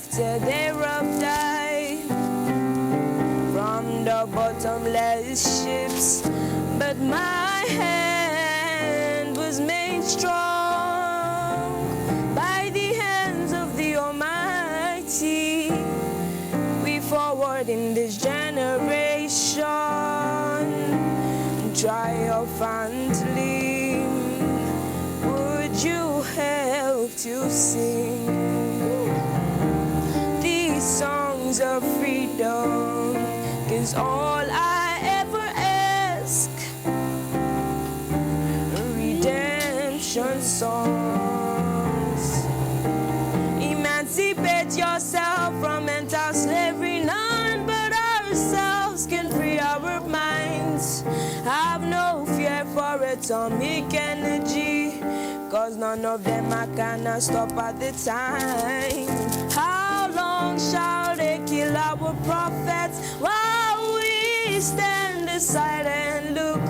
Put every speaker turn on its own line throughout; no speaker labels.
after they robbed I from the bottomless ships, but my hand was made strong by the hands of the Almighty. We forward in this generation triumphantly. Would you help to sing these songs of freedom? 'Cause all I ever ask, redemption songs. Emancipate yourself from mental slavery. None but ourselves can free our minds. Have no fear for atomic energy, 'cause none of them are gonna stop at the time. How long shall they kill our prophets while we stand aside and look?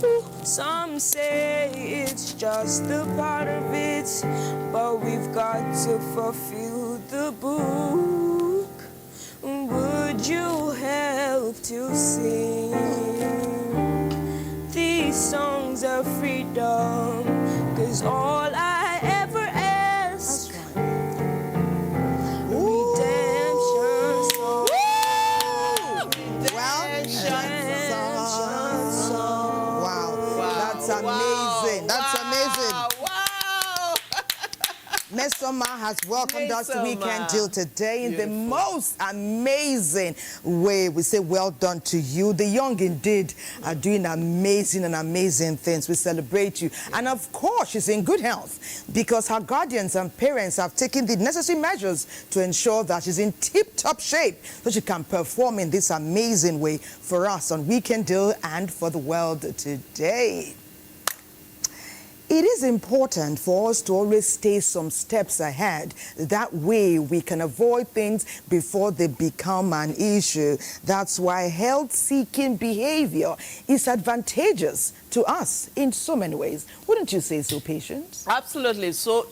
Ooh, some say it's just a part of it, but we've got to fulfill the book. Would you help to sing these songs of freedom? 'Cause all I ever ask, redemption song.
Wow, that's amazing. That's amazing. Mesoma has welcomed us to Weekend Deal today in the most amazing way. We say well done to you. The young indeed are doing amazing things. We celebrate you. And of course, she's in good health because her guardians and parents have taken the necessary measures to ensure that she's in tip-top shape so she can perform in this amazing way for us on Weekend Deal and for the world today. It is important for us to always stay some steps ahead. That way we can avoid things before they become an issue. That's why health-seeking behavior is advantageous to us in so many ways. Wouldn't you say so, Patience?
Absolutely. So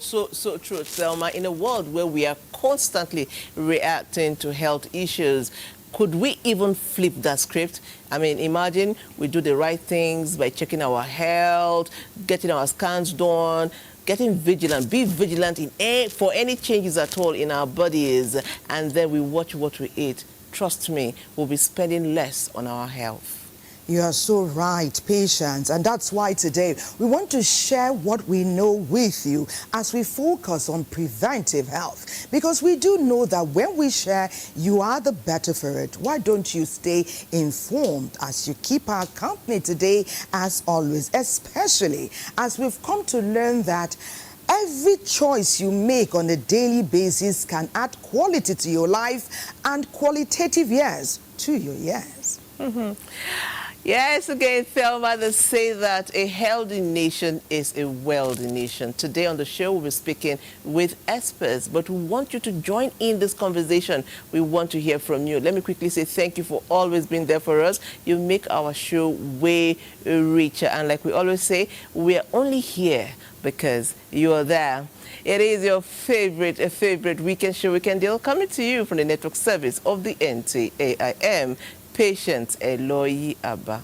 true, Selma. In a world where we are constantly reacting to health issues, could we even flip that script? I mean, imagine we do the right things by checking our health, getting our scans done, getting vigilant, be vigilant for any changes at all in our bodies, and then we watch what we eat. Trust me, we'll be spending less on our health.
You are so right, Patience, and that's why today we want to share what we know with you as we focus on preventive health, because we do know that when we share, you are the better for it. Why don't you stay informed as you keep our company today, as always, especially as we've come to learn that every choice you make on a daily basis can add quality to your life and qualitative years to your years.
Yes, again, Thelma, they say that a healthy nation is a wealthy nation. Today on the show, we'll be speaking with experts, but we want you to join in this conversation. We want to hear from you. Let me quickly say thank you for always being there for us. You make our show way richer. And like we always say, we are only here because you are there. It is your favorite weekend show, Weekend Deal, coming to you from the network service of the NTA. I am Patience Eloyi Abba.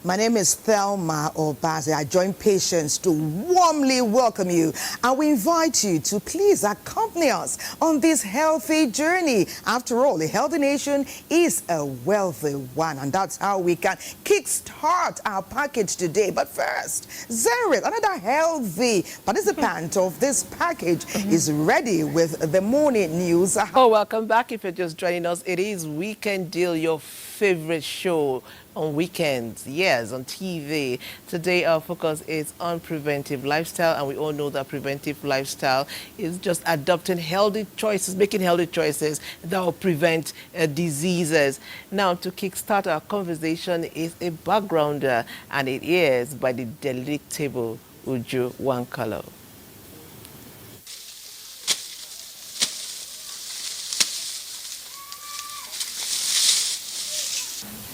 My name is Thelma Obaze. I join Patience to warmly welcome you, and we invite you to please accompany us on this healthy journey. After all, a healthy nation is a wealthy one, and that's how we can kickstart our package today. But first, Zenrit, another healthy participant of this package, is ready with the morning news.
Oh, welcome back. If you're just joining us, it is Weekend Deal, your favorite show on weekends, yes, on TV. Today our focus is on preventive lifestyle, and we all know that preventive lifestyle is just adopting healthy choices, making healthy choices that will prevent diseases. Now, to kickstart our conversation is a backgrounder, and it is by the delectable Uju Wankalo.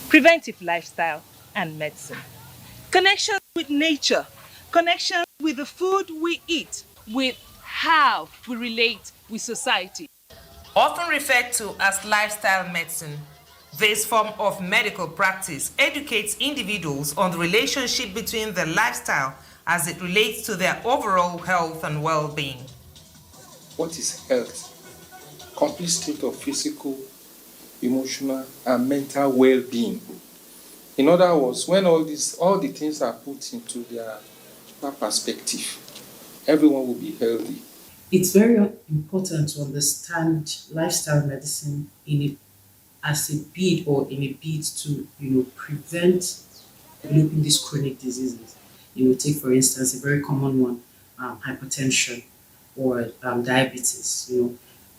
Preventive lifestyle and medicine. Connection with nature, connection with the food we eat, with how we relate with society.
Often referred to as lifestyle medicine, this form of medical practice educates individuals on the relationship between their lifestyle as it relates to their overall health and well-being.
What is health? Complete state of physical, emotional, and mental well-being. In other words, when all the things are put into their perspective, everyone will be healthy.
It's very important to understand lifestyle medicine as a bid to prevent developing these chronic diseases. Take for instance a very common one, hypertension or diabetes.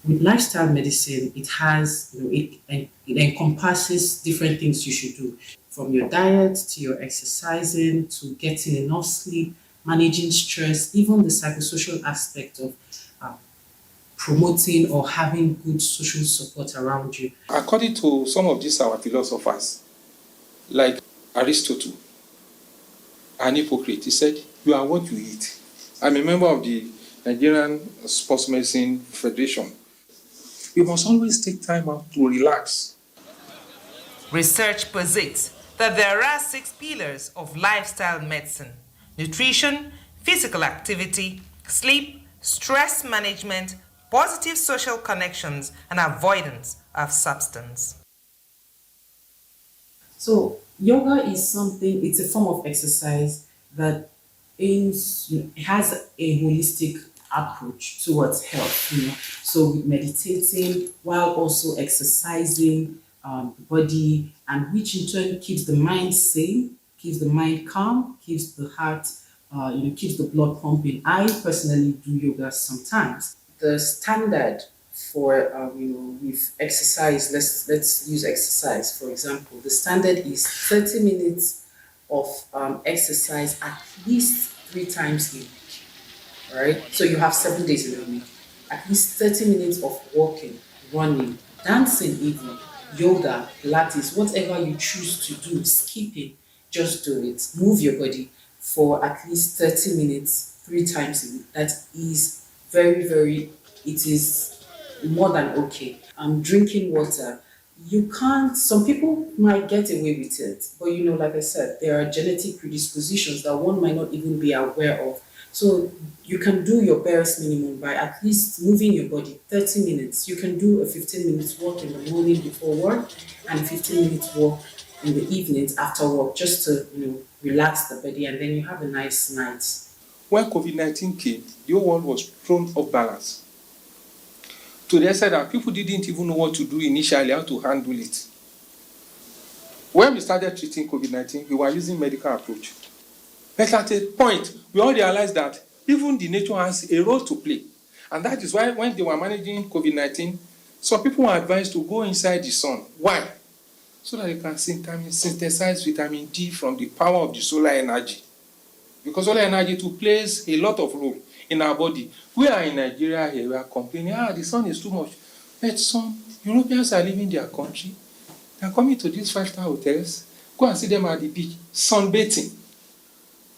With lifestyle medicine, it has it encompasses different things you should do, from your diet to your exercising to getting enough sleep, managing stress, even the psychosocial aspect of promoting or having good social support around you.
According to some of these our philosophers, like Aristotle, an hypocrite, he said, "You are what you eat." I'm a member of the Nigerian Sports Medicine Federation. We must always take time out to relax.
Research posits that there are 6 pillars of lifestyle medicine: nutrition, physical activity, sleep, stress management, positive social connections, and avoidance of substance.
So yoga is something, it's a form of exercise that has a holistic approach towards health, So with meditating while also exercising the body, and which in turn keeps the mind sane, keeps the mind calm, keeps the heart, keeps the blood pumping. I personally do yoga sometimes. The standard for with exercise, let's use exercise for example. The standard is 30 minutes of exercise at least 3 times a week. Right? So you have 7 days in a week. At least 30 minutes of walking, running, dancing even, yoga, Pilates, whatever you choose to do, skipping, just do it. Move your body for at least 30 minutes, 3 times a week. That is it is more than okay. Drinking water. Some people might get away with it, but like I said, there are genetic predispositions that one might not even be aware of. So you can do your barest minimum by at least moving your body 30 minutes. You can do a 15 minutes walk in the morning before work and a 15 minutes walk in the evenings after work, just to relax the body, and then you have a nice night.
When COVID-19 came, the whole world was thrown off balance. To the extent that people didn't even know what to do initially, how to handle it. When we started treating COVID-19, we were using medical approach. But at a point, we all realized that even the nature has a role to play. And that is why when they were managing COVID-19, some people were advised to go inside the sun. Why? So that they can synthesize vitamin D from the power of the solar energy. Because solar energy too plays a lot of role in our body. We are in Nigeria here, we are complaining, the sun is too much. But some Europeans are leaving their country. They are coming to these 5-star hotels. Go and see them at the beach, sunbathing.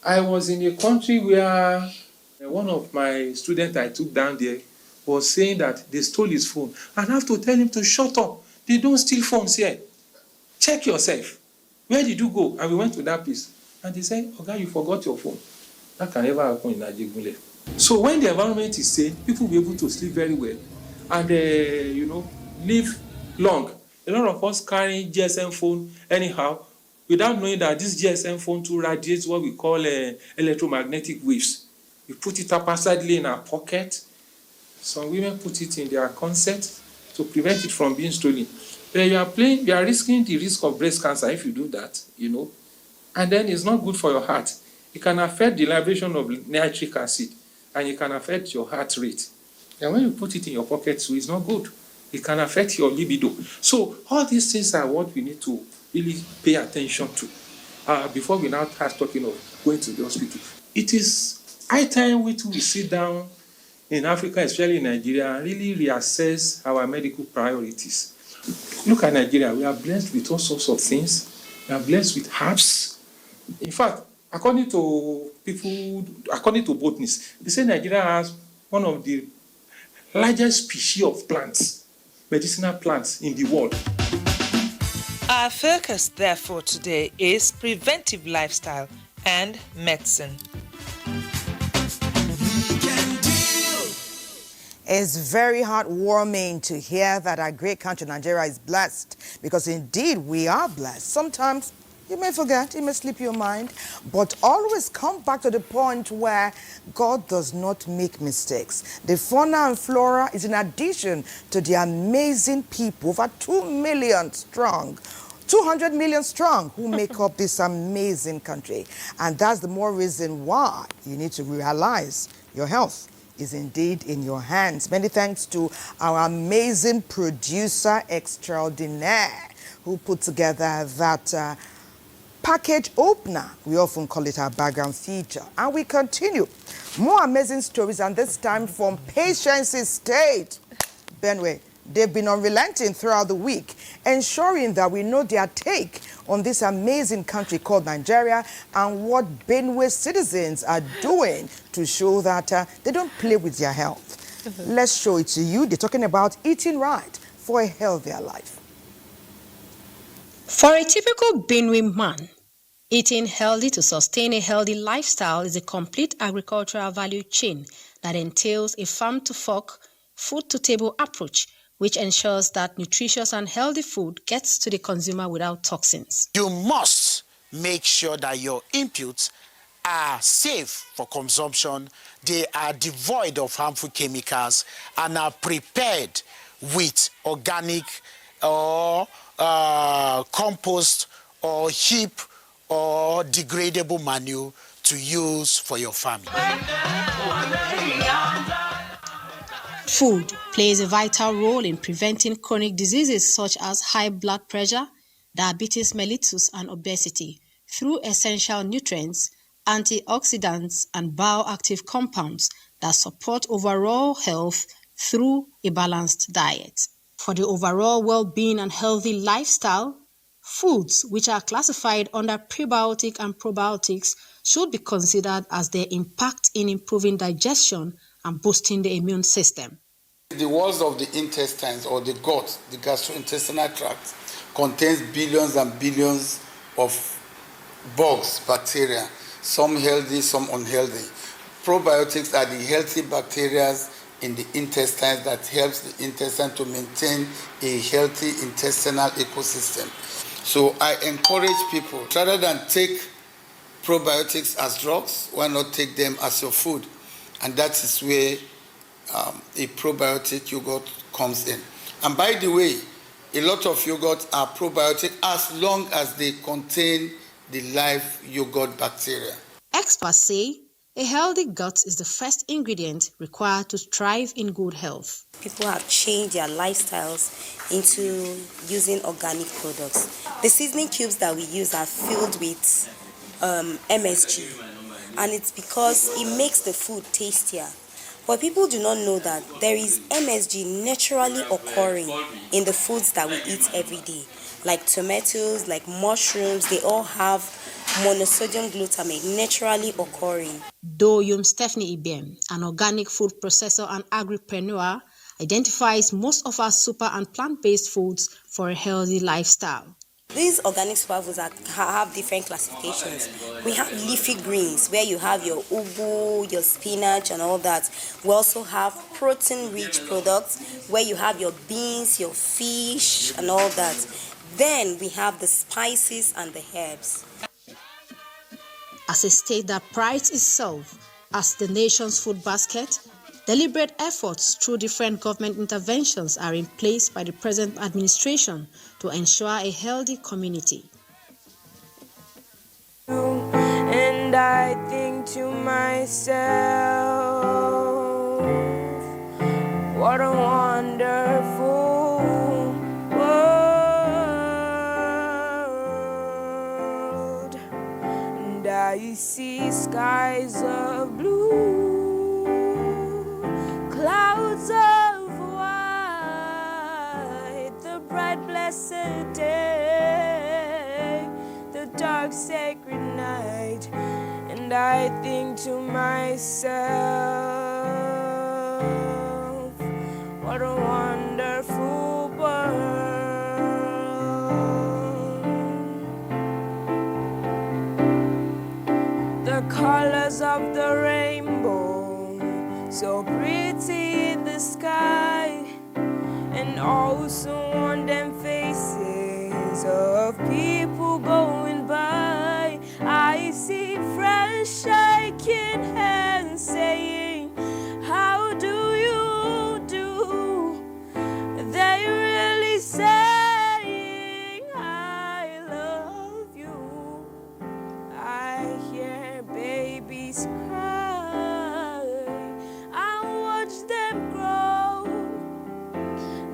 I was in a country where one of my students I took down there was saying that they stole his phone. And I have to tell him to shut up. They don't steal phones here. Check yourself. Where did you go? And we went to that place. And they said, "Okay, you forgot your phone." That can never happen in Nigeria. So when the environment is safe, people will be able to sleep very well and, live long. A lot of us carry GSM phone anyhow, without knowing that this GSM phone too radiates what we call electromagnetic waves. We put it up outside in our pocket. Some women put it in their corset to prevent it from being stolen. But you are risking the risk of breast cancer if you do that, And then it's not good for your heart. It can affect the liberation of nitric acid, and it can affect your heart rate. And when you put it in your pocket, so it's not good. It can affect your libido. So all these things are what we need to really pay attention to before we now start talking of going to the hospital. It is high time we sit down in Africa, especially in Nigeria, and really reassess our medical priorities. Look at Nigeria. We are blessed with all sorts of things. We are blessed with herbs. In fact, according to botanists, they say Nigeria has one of the largest species of plants medicinal plants in the world.
Our focus, therefore, today is preventive lifestyle and medicine.
It's very heartwarming to hear that our great country, Nigeria, is blessed, because indeed we are blessed. Sometimes you may forget, it may slip your mind, but always come back to the point where God does not make mistakes. The fauna and flora is in addition to the amazing people, over 2 million strong, 200 million strong, who make up this amazing country. And that's the more reason why you need to realize your health is indeed in your hands. Many thanks to our amazing producer extraordinaire who put together that package opener. We often call it our background feature. And we continue. More amazing stories, and this time from Patience State, Benue. They've been unrelenting throughout the week, ensuring that we know their take on this amazing country called Nigeria and what Benue citizens are doing to show that they don't play with their health. Let's show it to you. They're talking about eating right for a healthier life.
For a typical Benue man, eating healthy to sustain a healthy lifestyle is a complete agricultural value chain that entails a farm-to-fork, food-to-table approach, which ensures that nutritious and healthy food gets to the consumer without toxins.
You must make sure that your inputs are safe for consumption, they are devoid of harmful chemicals, and are prepared with organic or compost or heap or degradable manure to use for your family.
Food plays a vital role in preventing chronic diseases such as high blood pressure, diabetes mellitus, and obesity through essential nutrients, antioxidants, and bioactive compounds that support overall health through a balanced diet. For the overall well-being and healthy lifestyle, foods which are classified under prebiotic and probiotics should be considered as their impact in improving digestion and boosting the immune system.
The walls of the intestines, or the gut, the gastrointestinal tract, contains billions and billions of bugs, bacteria, some healthy, some unhealthy. Probiotics are the healthy bacteria in the intestines that helps the intestine to maintain a healthy intestinal ecosystem. So I encourage people, rather than take probiotics as drugs, why not take them as your food? And that is where a probiotic yogurt comes in. And by the way, a lot of yogurts are probiotic as long as they contain the live yogurt bacteria.
Experts say a healthy gut is the first ingredient required to thrive in good health.
People have changed their lifestyles into using organic products. The seasoning cubes that we use are filled with MSG, and it's because it makes the food tastier. But people do not know that there is MSG naturally occurring in the foods that we eat every day. Like tomatoes, like mushrooms, they all have monosodium glutamate naturally occurring.
Doyum Stephanie Ibem, an organic food processor and agripreneur, identifies most of our super and plant-based foods for a healthy lifestyle.
These organic superfoods have different classifications. We have leafy greens, where you have your ugu, your spinach, and all that. We also have protein-rich products, where you have your beans, your fish, and all that. Then we have the spices and the herbs.
As a state that prides itself as the nation's food basket, deliberate efforts through different government interventions are in place by the present administration to ensure a healthy community.
And I think to myself, what a wonderful world. And I see skies of blue, clouds of white, the bright blessed day, the dark sacred night. And I think to myself, what a wonderful colors of the rainbow, so pretty in the sky, and also on them faces of people going by. I see friends shaking hands saying, how do you do? They really saying, I love you. I hear babies cry, I watch them grow.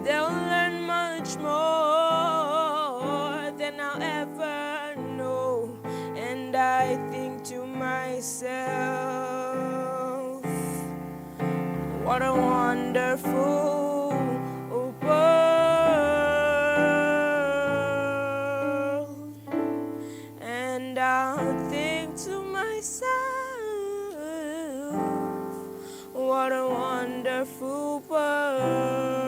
They'll learn much more than I'll ever know. And I think to myself, what a wonderful world. And I'll think to myself, what a wonderful world.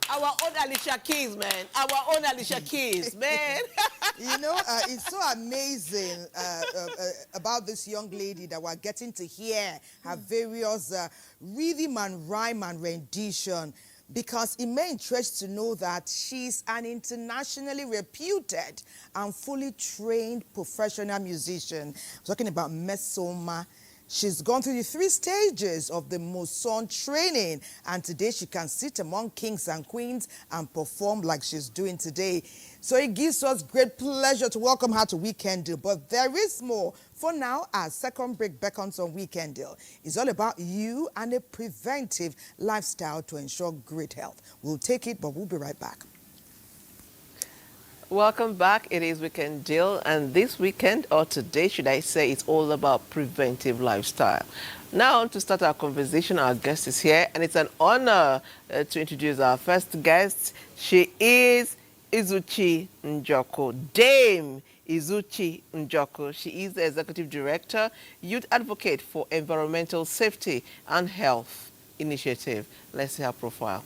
Our own Alicia Keys, man. Our own Alicia Keys, man.
You know, it's so amazing about this young lady that we're getting to hear her various rhythm and rhyme and rendition, because it may interest to know that she's an internationally reputed and fully trained professional musician. I'm talking about Mmesoma. She's gone through the 3 stages of the Moson training, and today she can sit among kings and queens and perform like she's doing today. So it gives us great pleasure to welcome her to Weekend Deal. But there is more. For now, our second break beckons on Weekend Deal. It's all about you and a preventive lifestyle to ensure great health. We'll take it, but we'll be right back.
Welcome back. It is Weekend Deal, and this weekend, or today should I say, it's all about preventive lifestyle. Now, to start our conversation, our guest is here, and it's an honor to introduce our first guest. She is Izuchi Njoko, Dame Izuchi Njoko. She is the Executive Director, Youth Advocate for Environmental Safety and Health Initiative. Let's see her profile.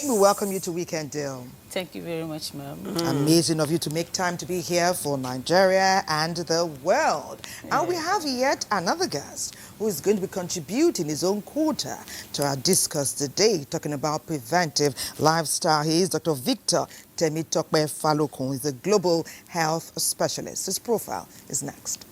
We welcome you to Weekend Deal.
Thank you very much, ma'am.
Amazing of you to make time to be here for Nigeria and the world. Yeah. And we have yet another guest who is going to be contributing his own quota to our discuss today, talking about preventive lifestyle. He is Dr. Victor Temitokpe Falokun. He's a global health specialist. His profile is next.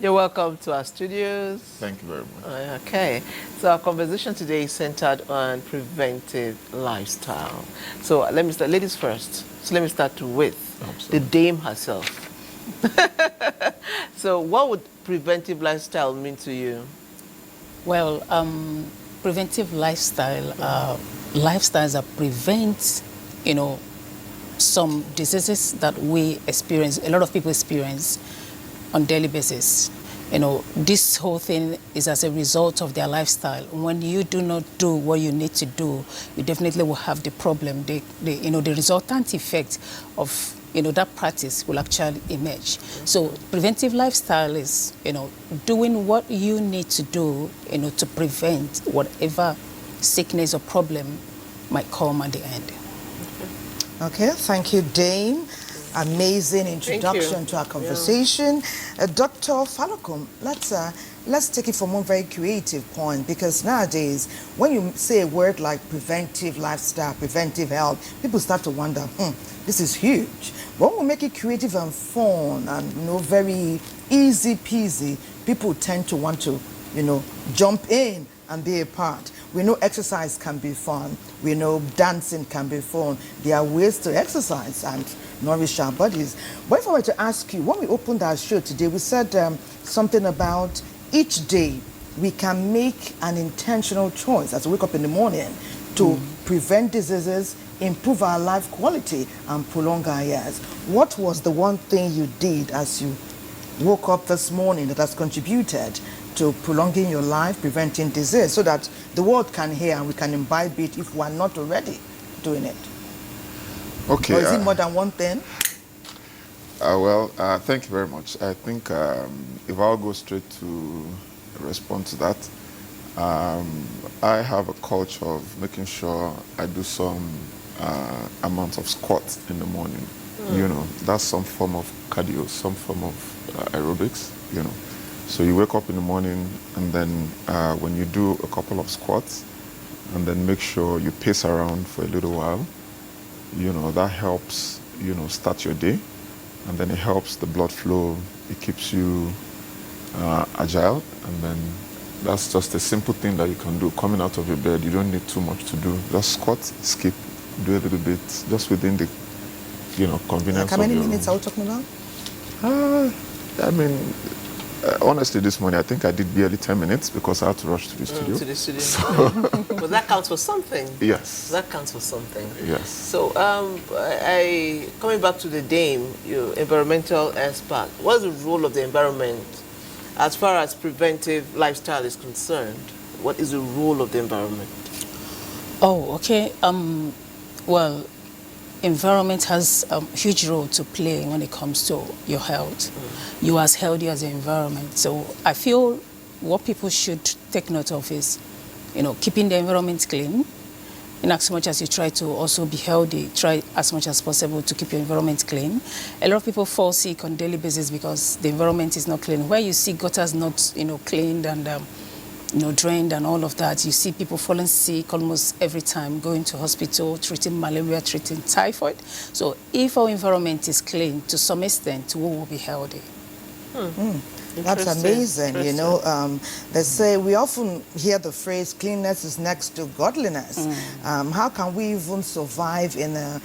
You're welcome to our studios.
Thank you very much.
Okay, so our conversation today is centered on preventive lifestyle. So let me start, ladies first. So let me start with the dame herself. So what would preventive lifestyle mean to you?
Well, preventive lifestyle, lifestyles that prevent, some diseases that we experience, a lot of people experience on daily basis. This whole thing is as a result of their lifestyle. When you do not do what you need to do, you definitely will have the problem, the resultant effect of that practice will actually emerge. So preventive lifestyle is, doing what you need to do, to prevent whatever sickness or problem might come at the end.
Okay, thank you, Dame. Amazing introduction to our conversation. Dr. Falocom, let's take it from one very creative point, because nowadays, when you say a word like preventive lifestyle, preventive health, people start to wonder, this is huge. But when we make it creative and fun and, very easy peasy, people tend to want to, jump in and be a part. We know exercise can be fun. We know dancing can be fun. There are ways to exercise and nourish our bodies. But if I were to ask you, when we opened our show today, we said something about each day we can make an intentional choice as we wake up in the morning to prevent diseases, improve our life quality, and prolong our years. What was the one thing you did as you woke up this morning that has contributed to prolonging your life, preventing disease, so that the world can hear and we can imbibe it if we are not already doing it?
Okay.
Or is it more than one thing?
Thank you very much. I think if I'll go straight to respond to that, I have a culture of making sure I do some amount of squats in the morning. That's some form of cardio, some form of aerobics, So you wake up in the morning, and then when you do a couple of squats, and then make sure you pace around for a little while, that helps, start your day. And then it helps the blood flow. It keeps you agile. And then that's just a simple thing that you can do. Coming out of your bed, you don't need too much to do. Just squat, skip, do a little bit, just within the, convenience
how many
of your
minutes are we talking about?
Honestly, this morning, I think I did barely 10 minutes because I had to rush to the studio.
But that counts for something.
Yes.
That counts for something.
Yes.
So, coming back to the Dame, your environmental expert, what's the role of the environment as far as preventive lifestyle is concerned? What is the role of the environment?
Oh, okay. Well, environment has a huge role to play when it comes to your health. You are as healthy as the environment. So I feel what people should take note of is, keeping the environment clean. In as much as you try to also be healthy, try as much as possible to keep your environment clean. A lot of people fall sick on a daily basis because the environment is not clean. Where you see gutters not, cleaned and drained and all of that, you see people falling sick almost every time, going to hospital, treating malaria, treating typhoid. So if our environment is clean, to some extent, we will be healthy.
That's amazing. They say, we often hear the phrase, cleanliness is next to godliness. How can we even survive in an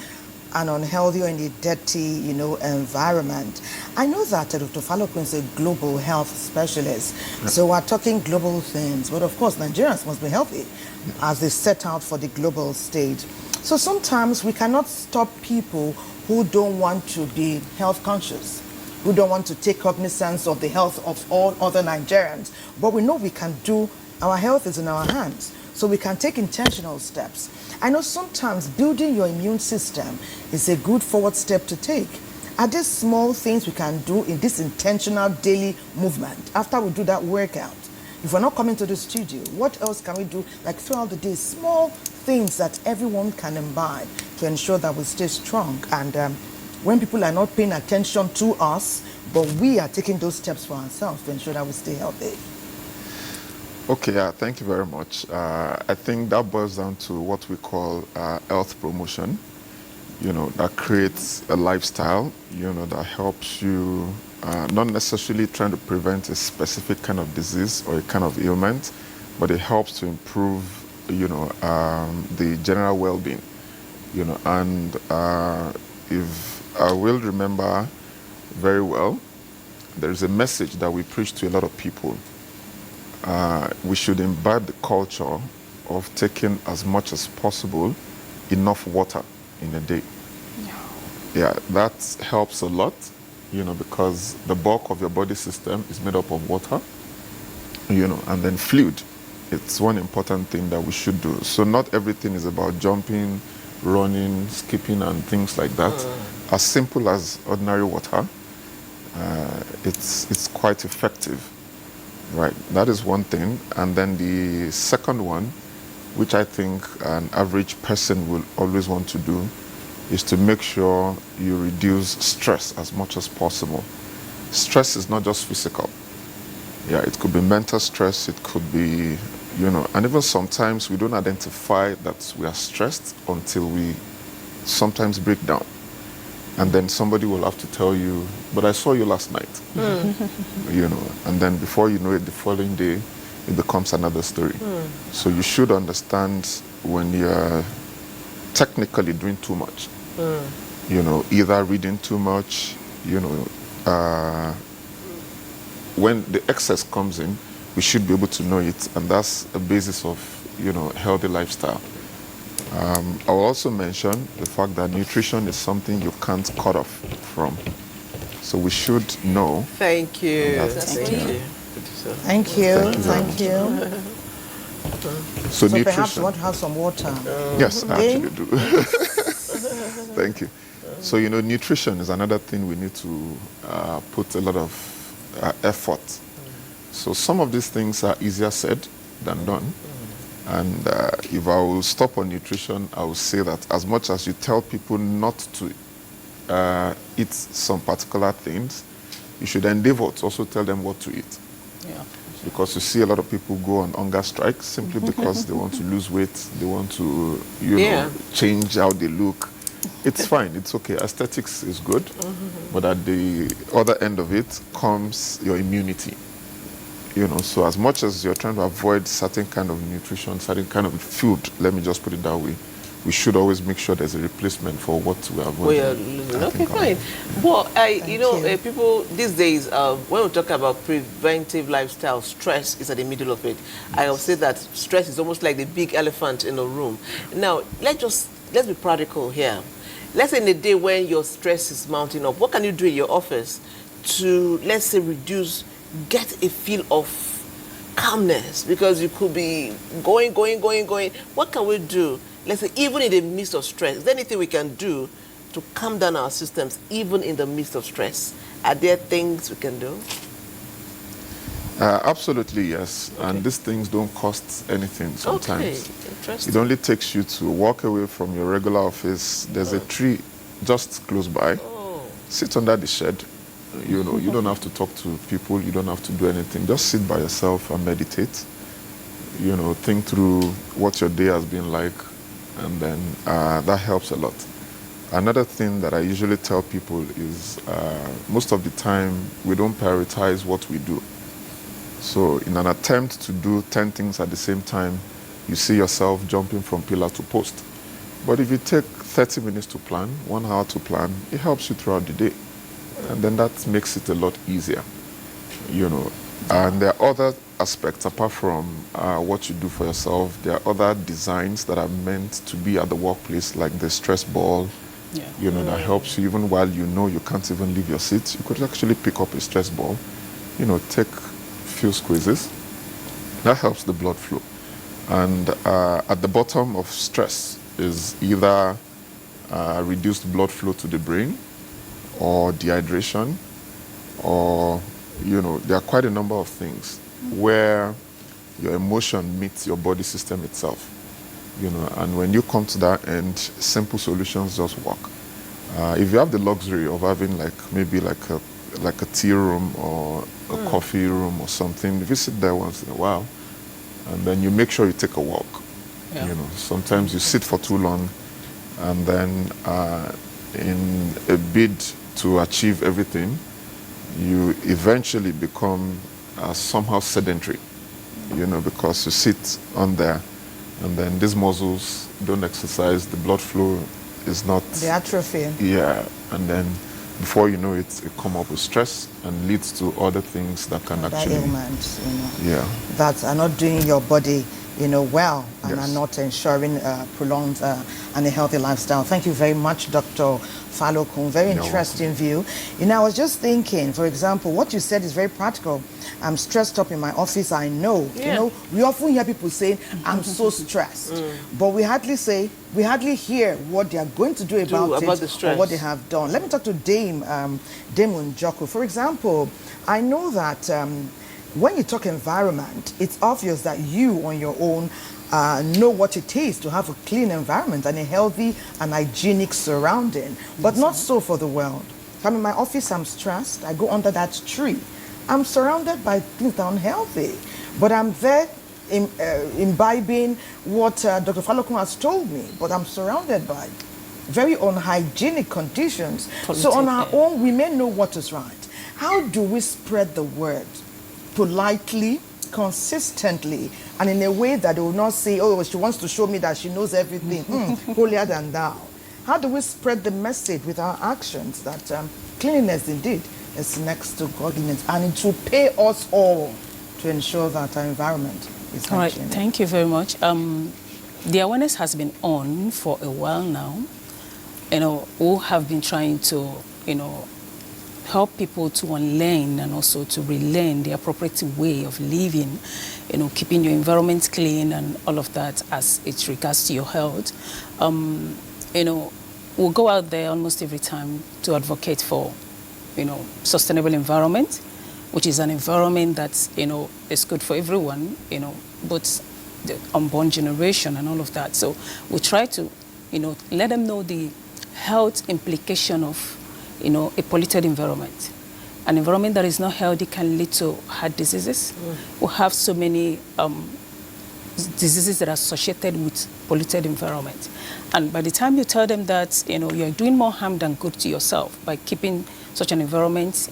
unhealthy or in a dirty, environment? I know that Dr. Falocom is a global health specialist, so we're talking global things. But of course, Nigerians must be healthy as they set out for the global stage. So sometimes we cannot stop people who don't want to be health conscious, who don't want to take cognizance of the health of all other Nigerians. But we know we can do, our health is in our hands, so we can take intentional steps. I know sometimes building your immune system is a good forward step to take. Are there small things we can do in this intentional daily movement after we do that workout? If we're not coming to the studio, what else can we do, like throughout the day? Small things that everyone can imbibe to ensure that we stay strong. And when people are not paying attention to us, but we are taking those steps for ourselves to ensure that we stay healthy.
Okay, thank you very much. I think that boils down to what we call health promotion, that creates a lifestyle, that helps you, not necessarily trying to prevent a specific kind of disease or a kind of ailment, but it helps to improve, the general well-being, and if I will remember very well, there is a message that we preach to a lot of people. We should imbibe the culture of taking as much as possible enough water in a day. Yeah, that helps a lot, because the bulk of your body system is made up of water, and then fluid. It's one important thing that we should do. So not everything is about jumping, running, skipping, and things like that. as simple as ordinary water, it's quite effective, right? That is one thing. And then the second one, which I think an average person will always want to do, is to make sure you reduce stress as much as possible. Stress is not just physical. Yeah, it could be mental stress, it could be, and even sometimes we don't identify that we are stressed until we sometimes break down. And then somebody will have to tell you, but I saw you last night. And then before you know it, the following day, it becomes another story. So you should understand when you're technically doing too much. Either reading too much, when the excess comes in, we should be able to know it, and that's a basis of, healthy lifestyle. I will also mention the fact that nutrition is something you can't cut off from. So we should know.
Thank you.
Thank you.
So nutrition.
Perhaps you want to have some water.
Yes, I actually do. Thank you. So, nutrition is another thing we need to put a lot of effort. So some of these things are easier said than done. And if I will stop on nutrition, I will say that as much as you tell people not to eat some particular things, you should endeavor to also tell them what to eat.
Yeah.
Because you see a lot of people go on hunger strikes simply because they want to lose weight, they want to, change how they look. It's fine, it's okay. Aesthetics is good, but at the other end of it comes your immunity. So as much as you're trying to avoid certain kind of nutrition, certain kind of food, let me just put it that way, we should always make sure there's a replacement for what we avoid.
Okay, fine. Well, people these days, when we talk about preventive lifestyle, stress is at the middle of it. I will say that stress is almost like the big elephant in the room. Now, let's be practical here. Let's say in a day when your stress is mounting up, what can you do in your office to, let's say, get a feel of calmness? Because you could be going. What can we do? Let's say, even in the midst of stress, is there anything we can do to calm down our systems, even in the midst of stress? Are there things we can do?
Absolutely, yes. Okay. And these things don't cost anything sometimes.
Okay, interesting.
It only takes you to walk away from your regular office. There's a tree just close by. Sit under the shed. You don't have to talk to people. You don't have to do anything. Just sit by yourself and meditate. Think through what your day has been like. And then that helps a lot. Another thing that I usually tell people is most of the time we don't prioritize what we do. So in an attempt to do 10 things at the same time, you see yourself jumping from pillar to post. But if you take 30 minutes to plan, 1 hour to plan, it helps you throughout the day. And then that makes it a lot easier, And there are other aspects apart from what you do for yourself. There are other designs that are meant to be at the workplace, like the stress ball, that helps you even while you can't even leave your seat. You could actually pick up a stress ball, take few squeezes. That helps the blood flow. And at the bottom of stress is either reduced blood flow to the brain, or dehydration, or there are quite a number of things where your emotion meets your body system itself. And when you come to that end, simple solutions just work. If you have the luxury of having maybe a tea room or a coffee room or something, if you sit there once in a while, and then you make sure you take a walk. Sometimes you sit for too long, and then in a bid to achieve everything, you eventually become somehow sedentary, because you sit on there, and then these muscles don't exercise, the blood flow is not...
The atrophy.
Yeah, and then before you know it, it come up with stress and leads to other things that can actually...
ailments,
Yeah.
That are not doing your body well and are not ensuring prolonged and a healthy lifestyle. Thank you very much, Dr. Falokun. Very interesting view. I was just thinking, for example, what you said is very practical. I'm stressed up in my office, I know.
Yeah.
We often hear people saying, I'm so stressed. But we hardly hear what they are going to do about it
the stress.
Or what they have done. Let me talk to Dame Unjoko. For example, I know that when you talk environment, it's obvious that you on your own know what it is to have a clean environment and a healthy and hygienic surrounding, but not so for the world. If I'm in my office, I'm stressed, I go under that tree. I'm surrounded by things that are unhealthy, but I'm there imbibing what Dr. Falokun has told me, but I'm surrounded by very unhygienic conditions. So on our own, we may know what is right. How do we spread the word politely, consistently, and in a way that they will not say, oh, she wants to show me that she knows everything, holier than thou? How do we spread the message with our actions that cleanliness indeed is next to godliness, and it will pay us all to ensure that our environment is hygienic?
All right, thank you very much. The awareness has been on for a while now. We have been trying to, help people to unlearn and also to relearn the appropriate way of living, keeping your environment clean and all of that as it regards to your health. We'll go out there almost every time to advocate for, sustainable environment, which is an environment that, is good for everyone, both the unborn generation and all of that. So we try to, let them know the health implication of a polluted environment. An environment that is not healthy can lead to heart diseases. We have so many diseases that are associated with polluted environment. And by the time you tell them that, you're doing more harm than good to yourself by keeping such an environment,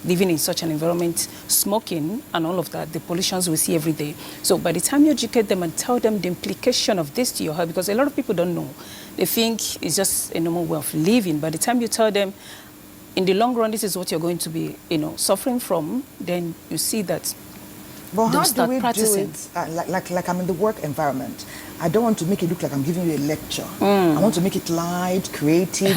living in such an environment, smoking and all of that, the pollutions we see every day. So by the time you educate them and tell them the implication of this to your health, because a lot of people don't know, they think it's just a normal way of living. By the time you tell them, in the long run, this is what you're going to be, suffering from, then you see that.
But how do we do it? Like I'm in the work environment. I don't want to make it look like I'm giving you a lecture. I want to make it light, creative,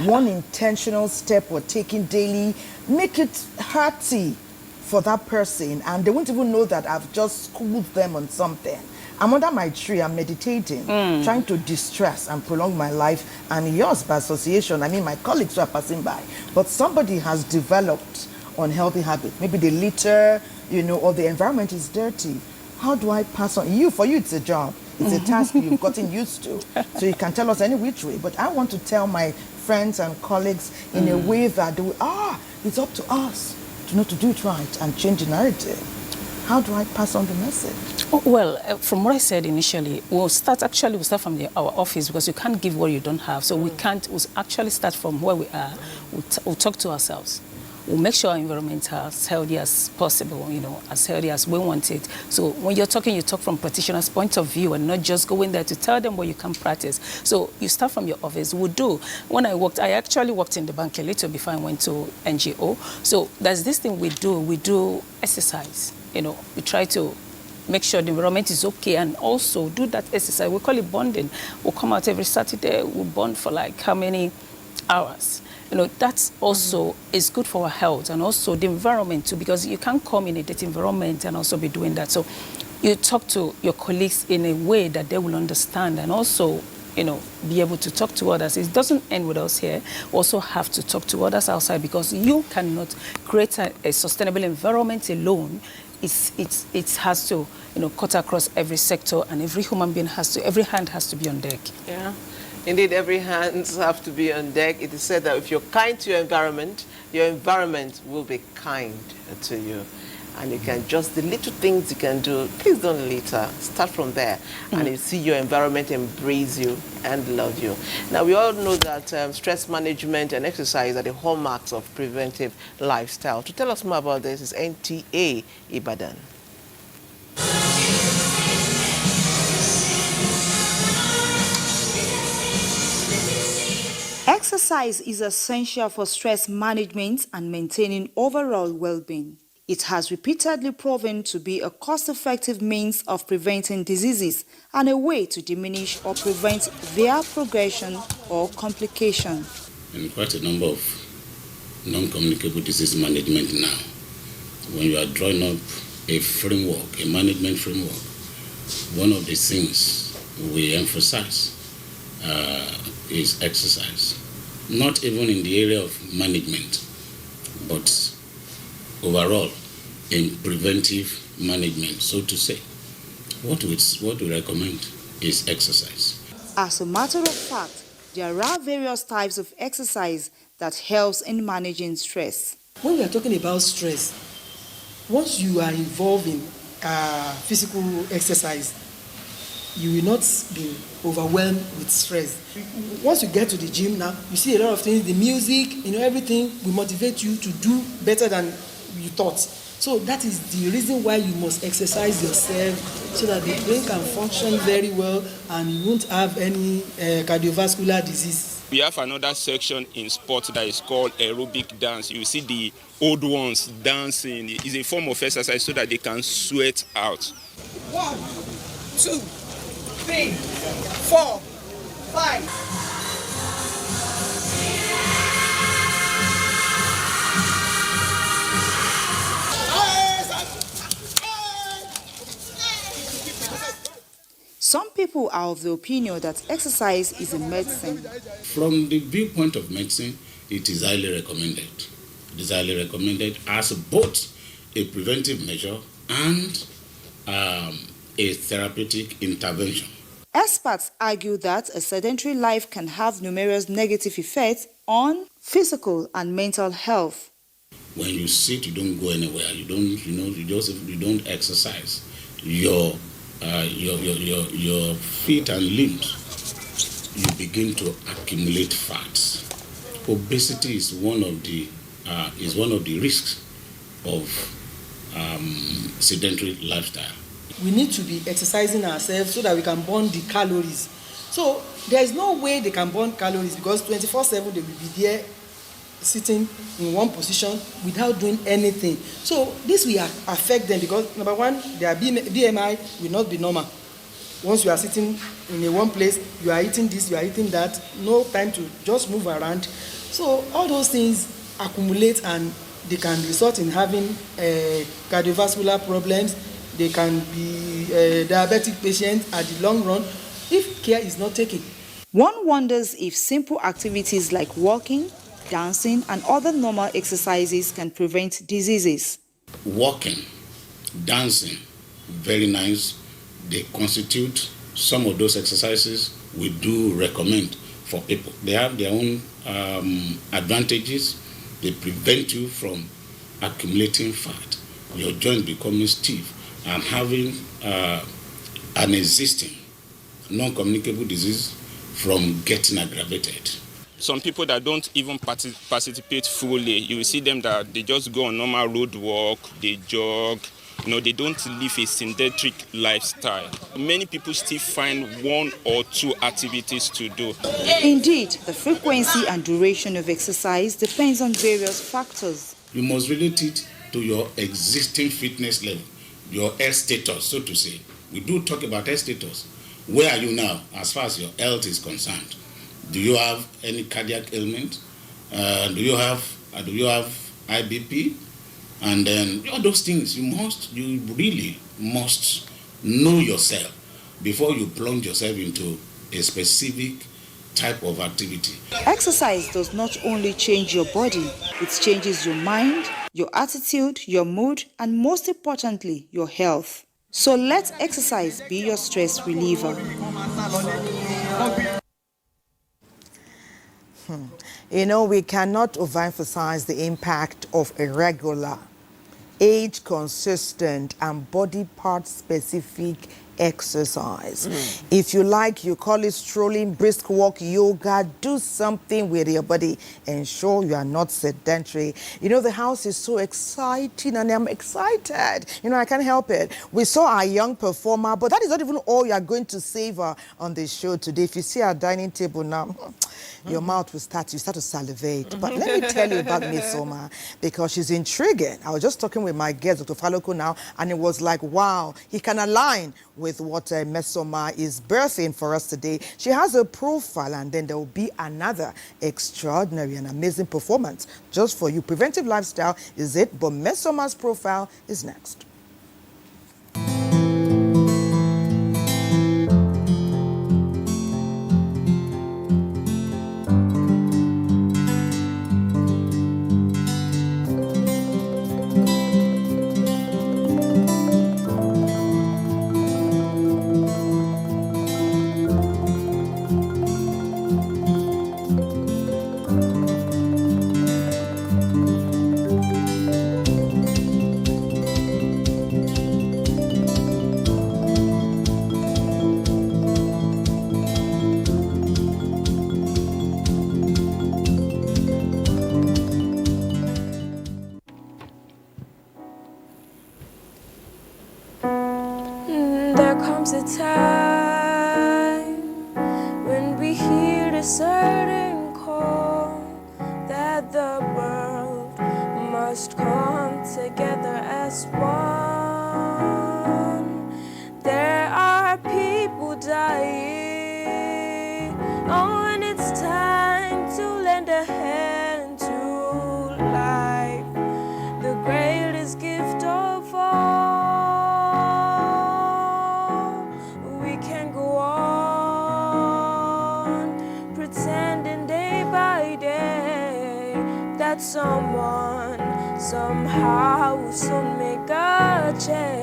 one intentional step we're taking daily. Make it hearty for that person, and they won't even know that I've just schooled them on something. I'm under my tree, I'm meditating, trying to distress and prolong my life, and yours by association. I mean, my colleagues who are passing by. But somebody has developed unhealthy habits. Maybe they litter, or the environment is dirty. How do I pass on? For you, it's a job. It's a task you've gotten used to. So you can tell us any which way. But I want to tell my friends and colleagues in a way that they will, it's up to us to do it right and change the narrative. How do I pass on the message?
Well, from what I said initially, we'll start from our office, because you can't give what you don't have. So we'll actually start from where we are. We'll talk to ourselves. We'll make sure our environment is as healthy as possible, as healthy as we want it. So when you're talking, you talk from practitioner's point of view and not just going there to tell them what you can practice. So you start from your office. When I actually worked in the bank a little before I went to NGO. So there's this thing we do exercise. We try to make sure the environment is okay and also do that exercise. We call it bonding. We'll come out every Saturday, we'll bond for like how many hours. That's also is good for our health and also the environment too, because you can't come in a dirty environment and also be doing that. So you talk to your colleagues in a way that they will understand and also, be able to talk to others. It doesn't end with us here. We also have to talk to others outside, because you cannot create a sustainable environment alone. It has to, cut across every sector, and every human being every hand has to be on deck.
Yeah. Indeed, every hands have to be on deck. It is said that if you're kind to your environment will be kind to you. And you can the little things you can do, please don't litter. Start from there. And you see your environment embrace you and love you. Now, we all know that stress management and exercise are the hallmarks of preventive lifestyle. To tell us more about this is NTA Ibadan.
Exercise is essential for stress management and maintaining overall well-being. It has repeatedly proven to be a cost-effective means of preventing diseases and a way to diminish or prevent their progression or complication.
And quite a number of non-communicable disease management now. When you are drawing up a framework, a management framework, one of the things we emphasize is exercise. Not even in the area of management, but overall in preventive management, so to say. What we recommend is exercise.
As a matter of fact, there are various types of exercise that helps in managing stress.
When we are talking about stress, once you are involved in physical exercise, you will not be overwhelmed with stress. Once you get to the gym now, you see a lot of things, the music, everything will motivate you to do better than you thought. So that is the reason why you must exercise yourself so that the brain can function very well and you won't have any cardiovascular disease.
We have another section in sport that is called aerobic dance. You see the old ones dancing. It's a form of exercise so that they can sweat out.
1, 2, 3, 4, 5.
Some people are of the opinion that exercise is a medicine.
From the viewpoint of medicine, it is highly recommended. It is highly recommended as both a preventive measure and a therapeutic intervention.
Experts argue that a sedentary life can have numerous negative effects on physical and mental health.
When you sit, you don't go anywhere. You don't exercise. Your feet and limbs, you begin to accumulate fats. Obesity is one of the risks of sedentary lifestyle.
We need to be exercising ourselves so that we can burn the calories. So there is no way they can burn calories because 24/7 they will be there sitting in one position without doing anything. So this will affect them because number one, their BMI will not be normal. Once you are sitting in a one place, you are eating this, you are eating that, no time to just move around. So all those things accumulate and they can result in having cardiovascular problems. They can be diabetic patients at the long run if care is not taken.
One wonders if simple activities like walking, dancing, and other normal exercises can prevent diseases.
Walking, dancing, very nice. They constitute some of those exercises we do recommend for people. They have their own advantages. They prevent you from accumulating fat, your joint becoming stiff, and having an existing non-communicable disease from getting aggravated.
Some people that don't even participate fully, you will see them that they just go on normal road walk, they jog, they don't live a sedentary lifestyle. Many people still find 1 or 2 activities to do.
Indeed, the frequency and duration of exercise depends on various factors.
You must relate it to your existing fitness level, your health status, so to say. We do talk about health status. Where are you now as far as your health is concerned? Do you have any cardiac ailment? Do you have IBP? And then all those things, you really must know yourself before you plunge yourself into a specific type of activity.
Exercise does not only change your body, it changes your mind, your attitude, your mood, and most importantly, your health. So let exercise be your stress reliever.
We cannot overemphasize the impact of a regular, age-consistent, and body part-specific exercise. If you like, you call it strolling, brisk walk, yoga, do something with your body. Ensure you are not sedentary. You know, the house is so exciting and I'm excited. You know, I can't help it. We saw our young performer, but that is not even all you are going to savor on the show today. If you see our dining table now, your mouth will start to salivate. But let me tell you about Miss Soma, because she's intriguing. I was just talking with my guest, Dr. Faloko, now, and it was like, wow, he can align with what Miss Soma is birthing for us today. She has a profile, and then there will be another extraordinary and amazing performance just for you. Preventive Lifestyle is it, but Miss Soma's profile is next.
There comes a time when we hear the certain call that the world must come together as one. There are people dying. Oh, and it's time to lend a hand to life, the greatest gift of all. We can go on pretending day by day that someone somehow will soon make a change.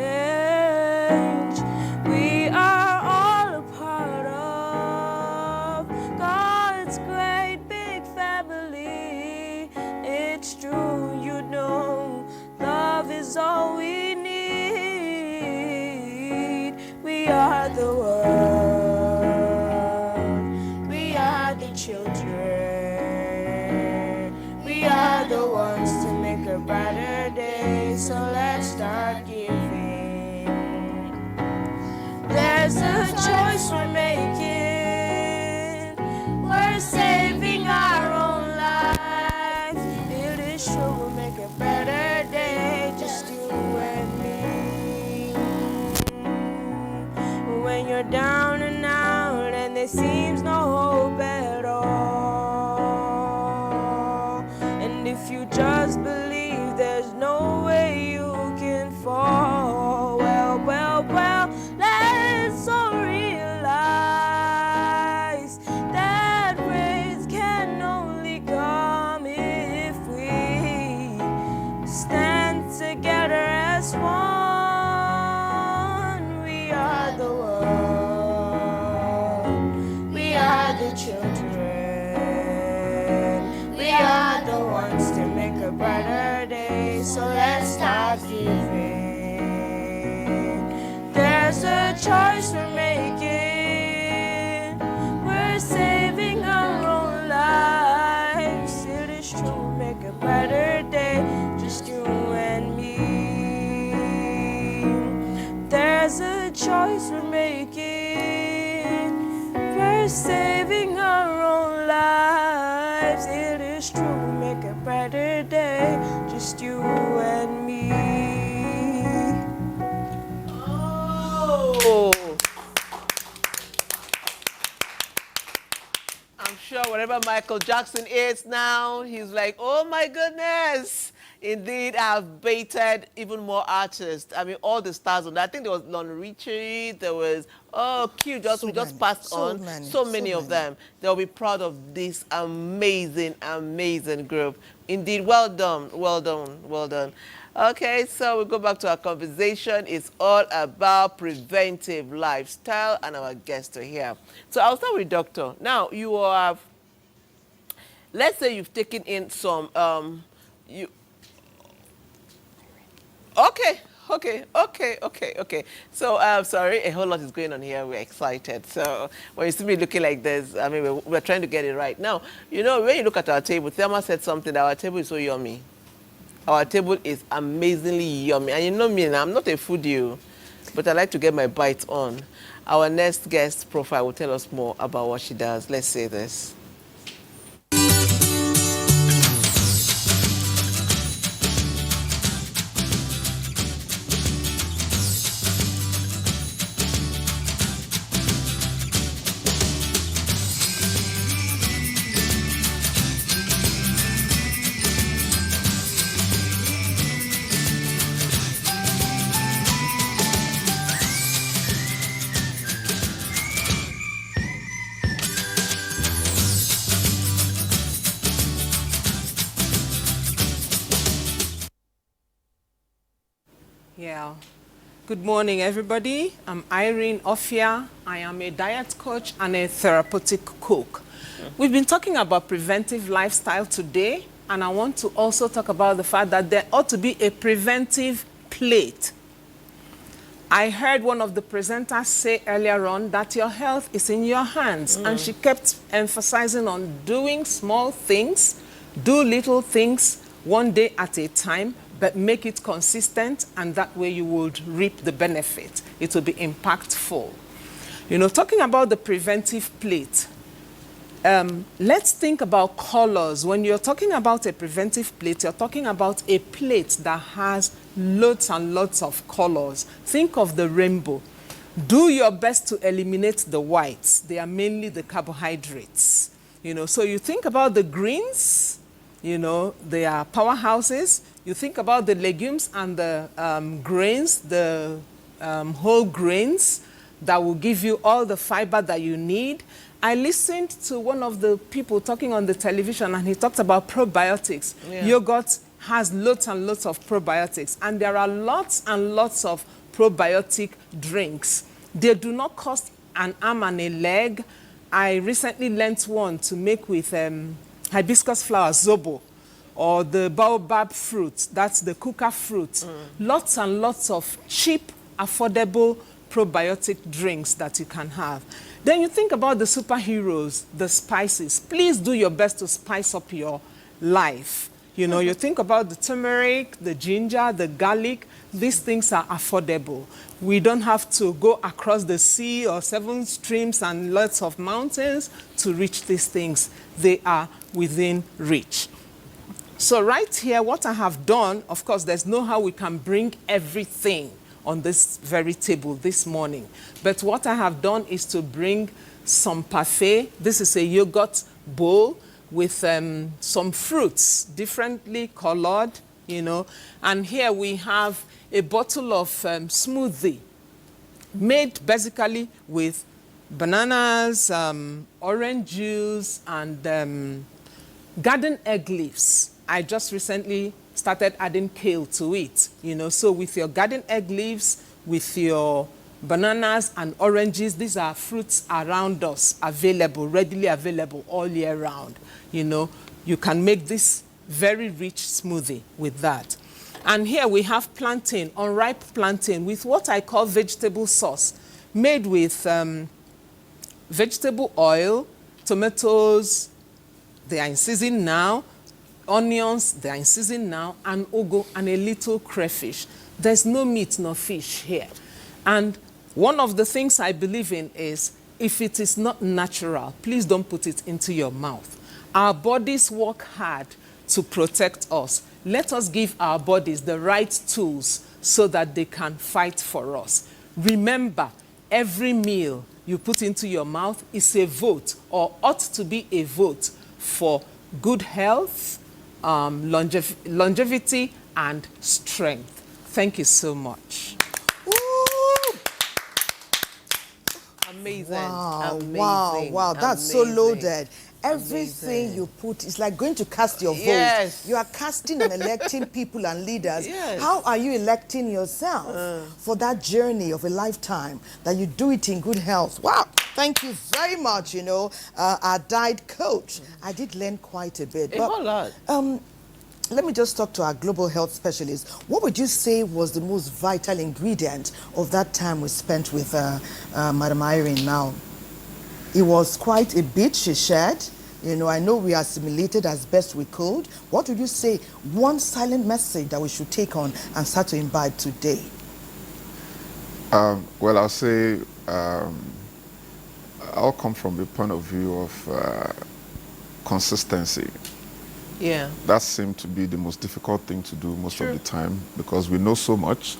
We are all a part of God's great big family. It's true, you know, love is all we need. We are the world. We are the children. We are the ones to make a brighter day. So let's start giving. There's a choice we're making. We're saving our own lives. It is true, we'll make a better day. Just you and me. When you're down and out and there seems no hope at all, and if you just believe there's no way you can fall, well, well, well, let's all realize that rays can only come if we stand together as one. We are the world. We are the children. We are the ones to make a brighter day. So let's start giving. There's a choice we're making. We're saving our own lives. It is true, make a brighter day. Just you and me. There's a choice we're making. We're saving our own lives. It is true, make a brighter day. Just you and me.
Oh. I'm sure wherever Michael Jackson is now, he's like, oh my goodness. Indeed, I've baited even more artists. I mean, all the stars on that. I think there was Lon Richie, there was, Q, we just passed on. So many of them. They'll be proud of this amazing, amazing group. Indeed, well done, well done, well done. Okay, so we'll go back to our conversation. It's all about preventive lifestyle, and our guests are here. So I'll start with Doctor. Now, you have, let's say you've taken in some, Okay, Okay. So, sorry, a whole lot is going on here. We're excited. So, when you see me looking like this, I mean, we're trying to get it right. Now, you know, when you look at our table, Thelma said something, that our table is so yummy. Our table is amazingly yummy. And you know me, I'm not a foodie, but I like to get my bites on. Our next guest profile will tell us more about what she does. Let's say this.
Yeah. Good morning, everybody. I'm Irene Ofia. I am a diet coach and a therapeutic cook. We've been talking about preventive lifestyle today, and I want to also talk about the fact that there ought to be a preventive plate. I heard one of the presenters say earlier on that your health is in your hands, and she kept emphasizing on doing small things, do little things one day at a time, but make it consistent, and that way you would reap the benefit. It will be impactful. You know, talking about the preventive plate, let's think about colors. When you're talking about a preventive plate, you're talking about a plate that has loads and lots of colors. Think of the rainbow. Do your best to eliminate the whites. They are mainly the carbohydrates. You know, so you think about the greens, you know, they are powerhouses. You think about the legumes and the grains, the whole grains that will give you all the fiber that you need. I listened to one of the people talking on the television, and he talked about probiotics. Yeah. Yogurt has lots and lots of probiotics, and there are lots and lots of probiotic drinks. They do not cost an arm and a leg. I recently learnt one to make with hibiscus flower, zobo, or the baobab fruit, that's the kuka fruit. Lots and lots of cheap, affordable probiotic drinks that you can have. Then you think about the superheroes, the spices. Please do your best to spice up your life. You know, you think about the turmeric, the ginger, the garlic. These things are affordable. We don't have to go across the sea or 7 streams and lots of mountains to reach these things. They are within reach. So right here, what I have done, of course, there's no how we can bring everything on this very table this morning. But what I have done is to bring some parfait. This is a yogurt bowl with some fruits, differently colored, you know. And here we have a bottle of smoothie made basically with bananas, orange juice, and garden egg leaves. I just recently started adding kale to it, you know. So with your garden egg leaves, with your bananas and oranges, these are fruits around us, available, readily available all year round. You know, you can make this very rich smoothie with that. And here we have plantain, unripe plantain, with what I call vegetable sauce, made with vegetable oil, tomatoes, they are in season now, onions, they are in season now, and ugu, and a little crayfish. There's no meat nor fish here. And one of the things I believe in is, if it is not natural, please don't put it into your mouth. Our bodies work hard to protect us. Let us give our bodies the right tools so that they can fight for us. Remember, every meal you put into your mouth is a vote, or ought to be a vote, for good health, longevity, and strength. Thank you so much.
Amazing.
Wow,
amazing,
wow, that's
amazing.
so loaded. Everything you put is like going to cast your vote.
Yes.
You are casting and electing people and leaders.
Yes.
How are you electing yourself for that journey of a lifetime, that you do it in good health? Wow, thank you very much, you know, our diet coach. I did learn quite a bit.
A whole lot.
let me just talk to our global health specialist. What would you say was the most vital ingredient of that time we spent with Madam Irene now? It was quite a bit she shared. You know, I know we assimilated as best we could. What would you say, one silent message that we should take on and start to imbibe today?
Well, I'll say I'll come from the point of view of consistency.
Yeah.
That seemed to be the most difficult thing to do most of the time, because we know so much,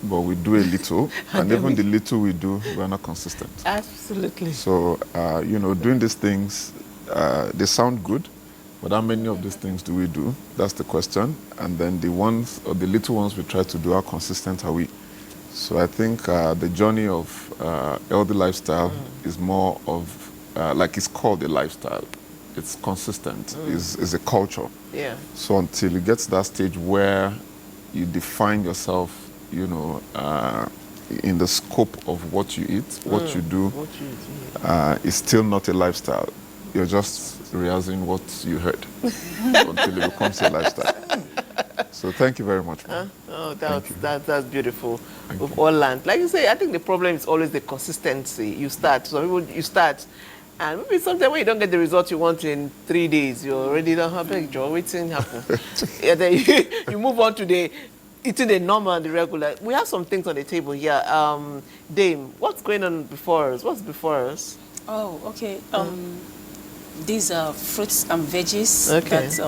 but we do a little, and even the little we do, we're not consistent.
Absolutely.
So, you know, doing these things, they sound good, but how many of these things do we do? That's the question. And then the ones, or the little ones we try to do, how consistent are we? So I think the journey of healthy lifestyle is more of, like it's called a lifestyle. It's consistent, is a culture.
Yeah.
So until it gets to that stage where you define yourself, you know, in the scope of what you eat, what you do, it's still not a lifestyle. You're just rehearsing what you heard until it becomes a lifestyle. So thank you very much, man.
Oh, that's beautiful. We've all learned. Like you say, I think the problem is always the consistency. You start. So people, you start, and maybe sometimes when you don't get the result you want in 3 days, you already don't have a job. Waiting happen. Yeah, then you move on to the eating the normal and the regular. We have some things on the table here. Dame, what's going on before us? What's before us?
Oh, okay. These are fruits and veggies that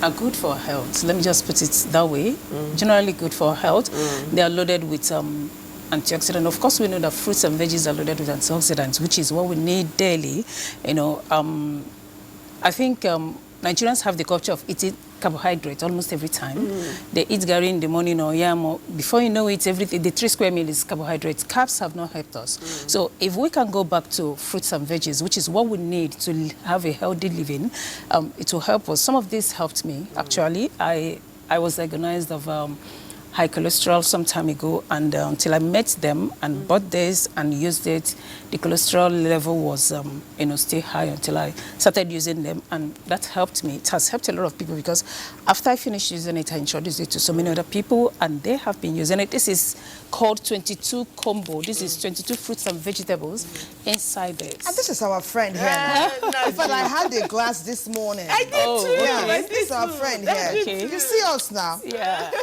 are good for health. Let me just put it that way. Generally good for health. They are loaded with antioxidants. Of course, we know that fruits and veggies are loaded with antioxidants, which is what we need daily. You know, I think Nigerians have the culture of eating carbohydrates almost every time. They eat gari in the morning or yam, or before you know it, everything, the 3 square meal is carbohydrates. Carbs have not helped us. So if we can go back to fruits and veggies, which is what we need to have a healthy living, it will help us. Some of this helped me, actually. I was diagnosed of high cholesterol some time ago, and until I met them and bought this and used it, the cholesterol level was you know, still high until I started using them, and that helped me. It has helped a lot of people, because after I finished using it, I introduced it to so many other people, and they have been using it. This is called 22 combo. This is 22 fruits and vegetables inside this.
And this is our friend here. In fact, I had a glass this morning.
I did too.
Yeah, this is our friend here.
Okay.
You see us now.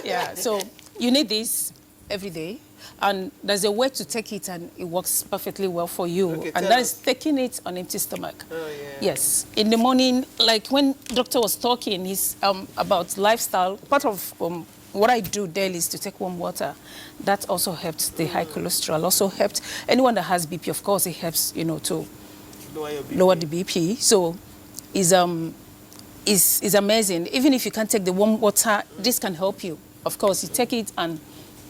Yeah. So you need this every day, and there's a way to take it, and it works perfectly well for you.
Okay,
and that is taking it on empty stomach.
Oh, yeah.
Yes, in the morning, like when doctor was talking, he's about lifestyle. Part of what I do daily is to take warm water. That also helps the high cholesterol. Also helped anyone that has BP. Of course, it helps, you know, to lower the BP. So is amazing. Even if you can't take the warm water, this can help you. Of course, you take it, and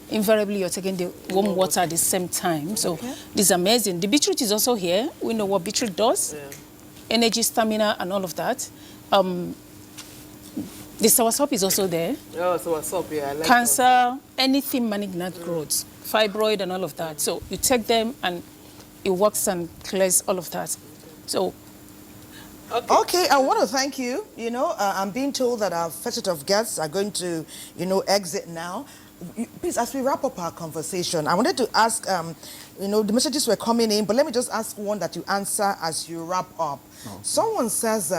invariably you're taking the warm water at the same time. So this is amazing. The beetroot is also here. We know what beetroot does. Energy, stamina, and all of that. The soursop is also there.
Oh, soursop, yeah. I like
Cancer, anything malignant growth, fibroid, and all of that. So you take them, and it works and clears all of that. So.
Okay, I want to thank you. You know, I'm being told that our first set of guests are going to, you know, exit now. Please, as we wrap up our conversation, I wanted to ask, you know, the messages were coming in, but let me just ask one that you answer as you wrap up. Someone says,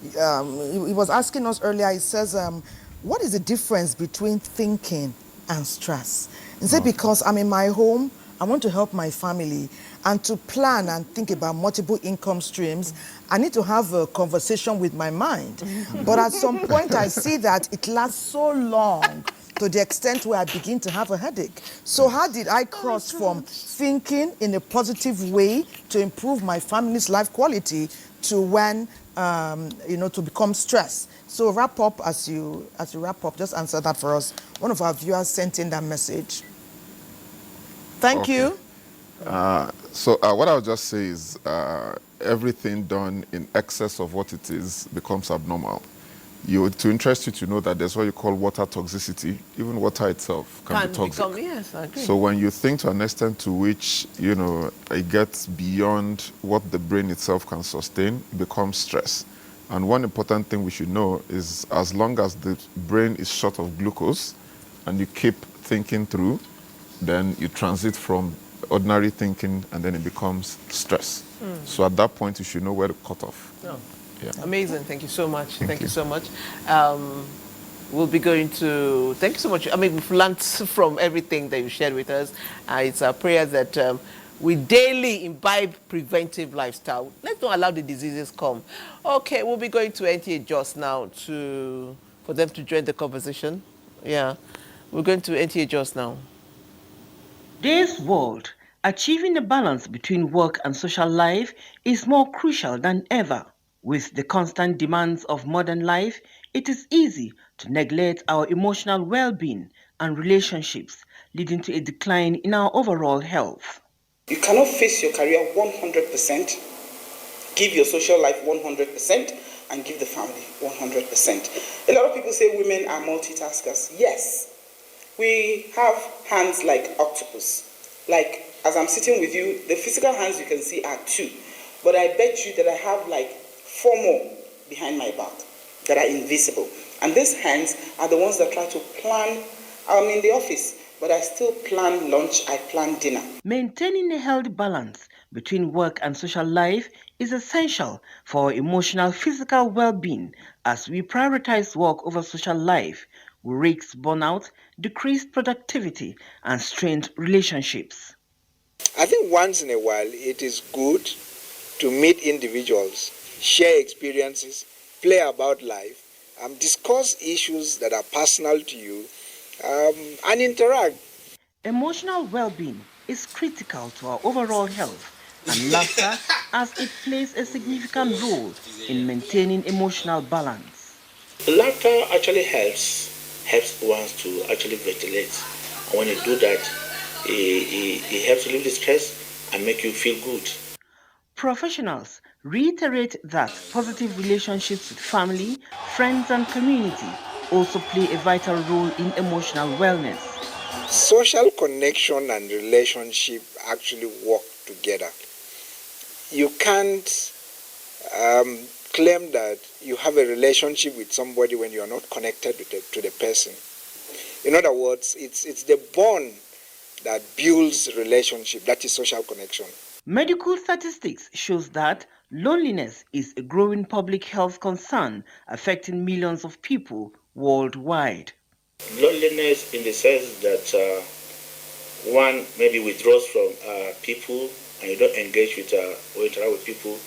he was asking us earlier, he says, what is the difference between thinking and stress? He said, because I'm in my home, I want to help my family, and to plan and think about multiple income streams, I need to have a conversation with my mind. But at some point, I see that it lasts so long to the extent where I begin to have a headache. So how did I cross from thinking in a positive way to improve my family's life quality to when, you know, to become stressed? So wrap up as you wrap up, just answer that for us. One of our viewers sent in that message. Thank you.
So what I'll just say is everything done in excess of what it is becomes abnormal. To interest you to know that there's what you call water toxicity. Even water itself can be toxic.
Yes, I agree.
So when you think to an extent to which, you know, it gets beyond what the brain itself can sustain, it becomes stress. And one important thing we should know is as long as the brain is short of glucose and you keep thinking through, then you transit from ordinary thinking and then it becomes stress. So at that point, you should know where to cut off.
Oh.
Yeah.
Amazing. Thank you so much. Thank you
you.
so much. We'll be going to, thank you so much. I mean, we've learned from everything that you shared with us. It's our prayer that we daily imbibe preventive lifestyle. Let's not allow the diseases come. Okay, we'll be going to NTA just now for them to join the conversation. Yeah, we're going to NTA just now.
Today's world, achieving a balance between work and social life is more crucial than ever. With the constant demands of modern life, it is easy to neglect our emotional well-being and relationships, leading to a decline in our overall health.
You cannot face your career 100%, give your social life 100%, and give the family 100%. A lot of people say women are multitaskers. Yes, we have hands like octopus. Like, as I'm sitting with you, the physical hands you can see are 2. But I bet you that I have like 4 more behind my back that are invisible. And these hands are the ones that try to plan. I'm in the office, but I still plan lunch, I plan dinner.
Maintaining a healthy balance between work and social life is essential for our emotional, physical well-being. As we prioritize work over social life, we risk burnout, decreased productivity, and strained relationships.
I think once in a while it is good to meet individuals, share experiences, play about life, discuss issues that are personal to you, and interact.
Emotional well-being is critical to our overall health, and laughter as it plays a significant role in maintaining emotional balance.
Laughter actually helps one to actually ventilate. And when you do that, it helps relieve the stress and make you feel good.
Professionals reiterate that positive relationships with family, friends, and community also play a vital role in emotional wellness.
Social connection and relationship actually work together. You can't claim that you have a relationship with somebody when you are not connected to the person. In other words, it's the bond that builds relationship, that is social connection.
Medical statistics shows that loneliness is a growing public health concern affecting millions of people worldwide.
Loneliness in the sense that one maybe withdraws from people and you don't engage with or interact with people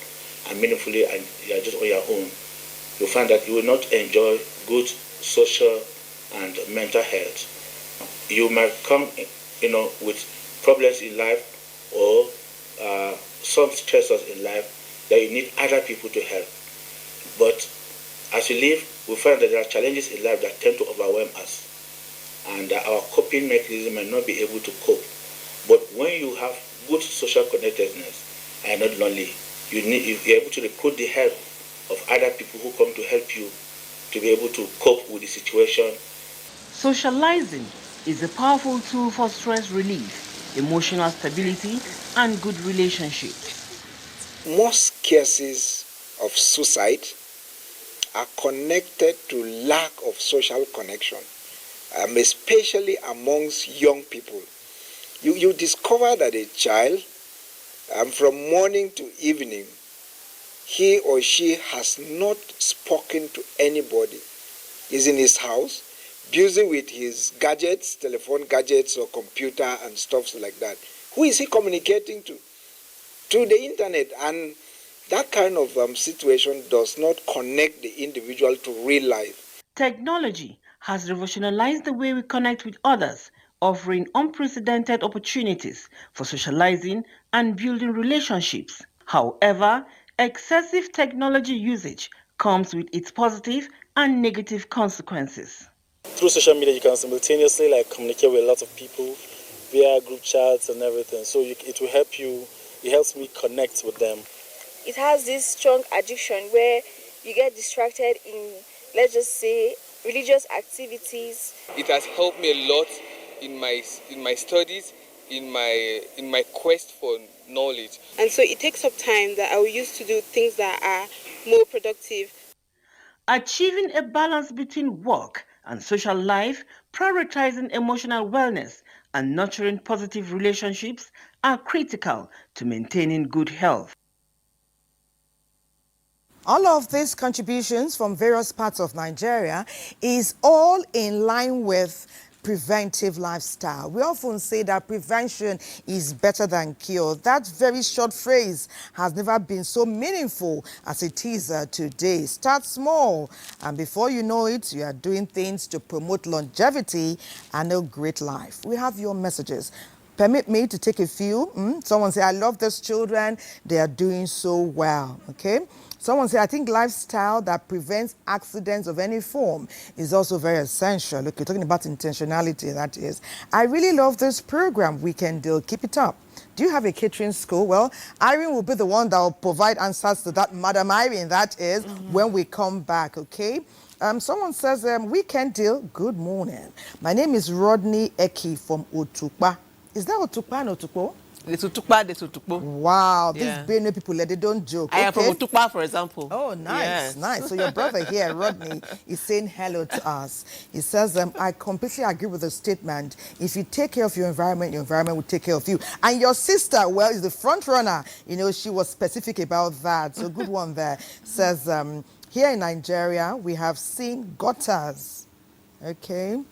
and meaningfully and you are just on your own. You find that you will not enjoy good social and mental health. You might come, with problems in life or some stressors in life that you need other people to help. But as we live, we find that there are challenges in life that tend to overwhelm us. And our coping mechanism may not be able to cope. But when you have good social connectedness and not lonely, you're able to recruit the help of other people who come to help you to be able to cope with the situation.
Socializing is a powerful tool for stress relief, emotional stability, and good relationships.
Most cases of suicide are connected to lack of social connection, especially amongst young people. You discover that a child, from morning to evening, he or she has not spoken to anybody. He's in his house, busy with his gadgets, telephone gadgets or computer and stuff like that. Who is he communicating to? Through the internet. And that kind of situation does not connect the individual to real life.
Technology has revolutionized the way we connect with others, offering unprecedented opportunities for socializing and building relationships. However, excessive technology usage comes with its positive and negative consequences.
Through social media, you can simultaneously communicate with a lot of people via group chats and everything. So it will help you. It helps me connect with them.
It has this strong addiction where you get distracted in, let's just say, religious activities.
It has helped me a lot in my studies, in my quest for knowledge.
And so it takes up time that I will use to do things that are more productive.
Achieving a balance between work and social life, prioritizing emotional wellness, and nurturing positive relationships are critical to maintaining good health.
All of these contributions from various parts of Nigeria is all in line with preventive lifestyle. We often say that prevention is better than cure. That very short phrase has never been so meaningful as it is today. Start small, and before you know it, you are doing things to promote longevity and a great life. We have your messages. Permit me to take a few. Someone say, I love these children. They are doing so well, okay? Someone say, I think lifestyle that prevents accidents of any form is also very essential. Look, you're talking about intentionality, that is. I really love this program, Weekend Deal. Keep it up. Do you have a catering school? Well, Irene will be the one that will provide answers to that, Madam Irene, that is, when we come back, okay? Someone says, Weekend Deal, good morning. My name is Rodney Eki from Otukpa. Is that Otukpa and Otukpo?
The Tutukpo.
Wow, these Benue people, they don't joke.
I am from Otukpa, for example.
Oh, nice,
yes.
Nice. So your brother here, Rodney, is saying hello to us. He says, I completely agree with the statement. If you take care of your environment will take care of you. And your sister, well, is the front runner. You know, she was specific about that. So good one there. Says, here in Nigeria, we have seen gutters. Okay.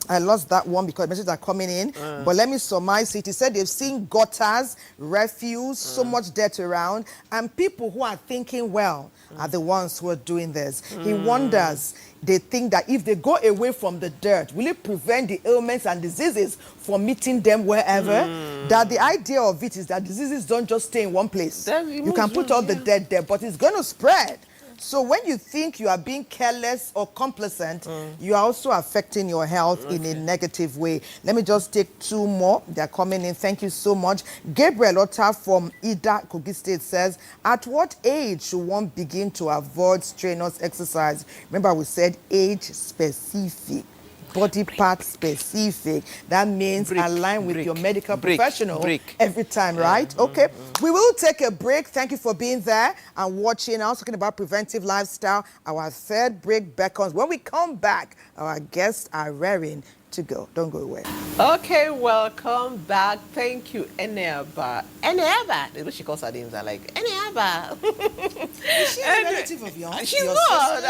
I lost that one because messages are coming in. But let me surmise it. He said they've seen gutters, refuse, so much dirt around, and people who are thinking well are the ones who are doing this. He wonders, they think that if they go away from the dirt, will it prevent the ailments and diseases from meeting them wherever? That the idea of it is that diseases don't just stay in one place. You can put all the dirt there, but it's going to spread. So when you think you are being careless or complacent, you are also affecting your health in a negative way. Let me just take two more. They're coming in. Thank you so much. Gabriel Otta from Ida, Kogi State says, at what age should one begin to avoid strenuous exercise? Remember, we said age specific. Body part specific. That means align with your medical professional every time, right? Okay. We will take a break. Thank you for being there and watching. I was talking about preventive lifestyle. Our third break beckons. When we come back, our guests are raring to go. Don't go away.
Okay, welcome back. Thank you, Eneaba. Eneaba. The way she calls her names are like, Eneaba.
Is she a relative of yours?
She's not.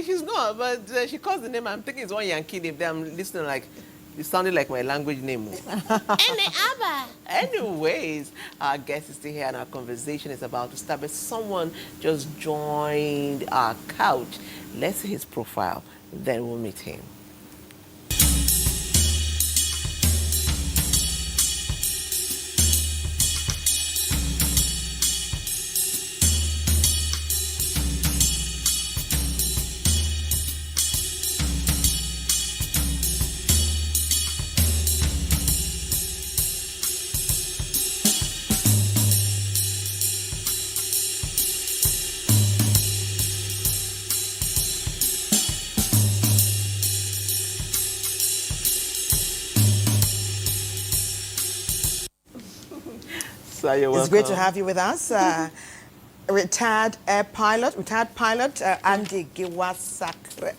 She's not, but she calls the name. I'm thinking it's one Yankee name. I'm listening like, it sounded like my language name. Eneaba. Anyways, our guest is still here and our conversation is about to start. But someone just joined our couch. Let's see his profile, then we'll meet him.
It's great to have you with us. Retired pilot, Andy Giwasakre.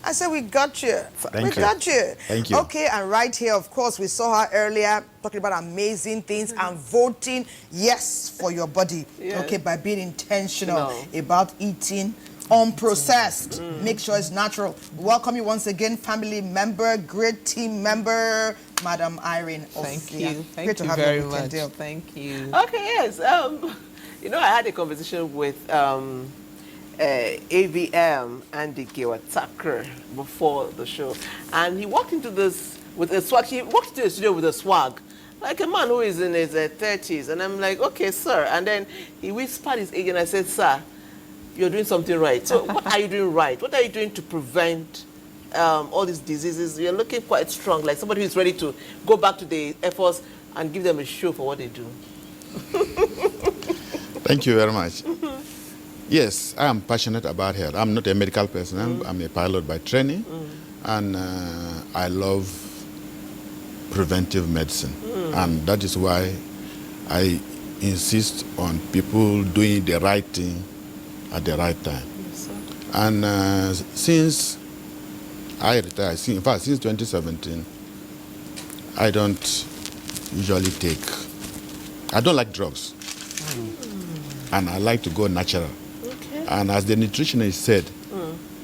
I said, we got you.
Thank you. Thank you.
Okay, and right here, of course, we saw her earlier talking about amazing things and voting yes for your body. Okay, by being intentional about eating unprocessed. Make sure it's natural. Welcome you once again, family member, great team member, Madam Irene.
Thank you.
Great to have
you very
you.
much. Thank you. Okay, yes. You know, I had a conversation with AVM Andy Giwasakre before the show, and he walked into this with a swag. He walked into the studio with a swag, like a man who is in his 30s. And I'm like, okay, sir. And then he whispered his age, and I said, sir, you're doing something right. So what are you doing right? What are you doing to prevent all these diseases? You're looking quite strong, like somebody who's ready to go back to the Air Force and give them a show for what they do.
Thank you very much. Yes, I am passionate about health. I'm not a medical person. I'm a pilot by training, and I love preventive medicine. And that is why I insist on people doing the right thing at the right time.
Yes,
And since I retired, in fact, since 2017, I don't usually I don't like drugs. And I like to go natural.
Okay.
And as the nutritionist said,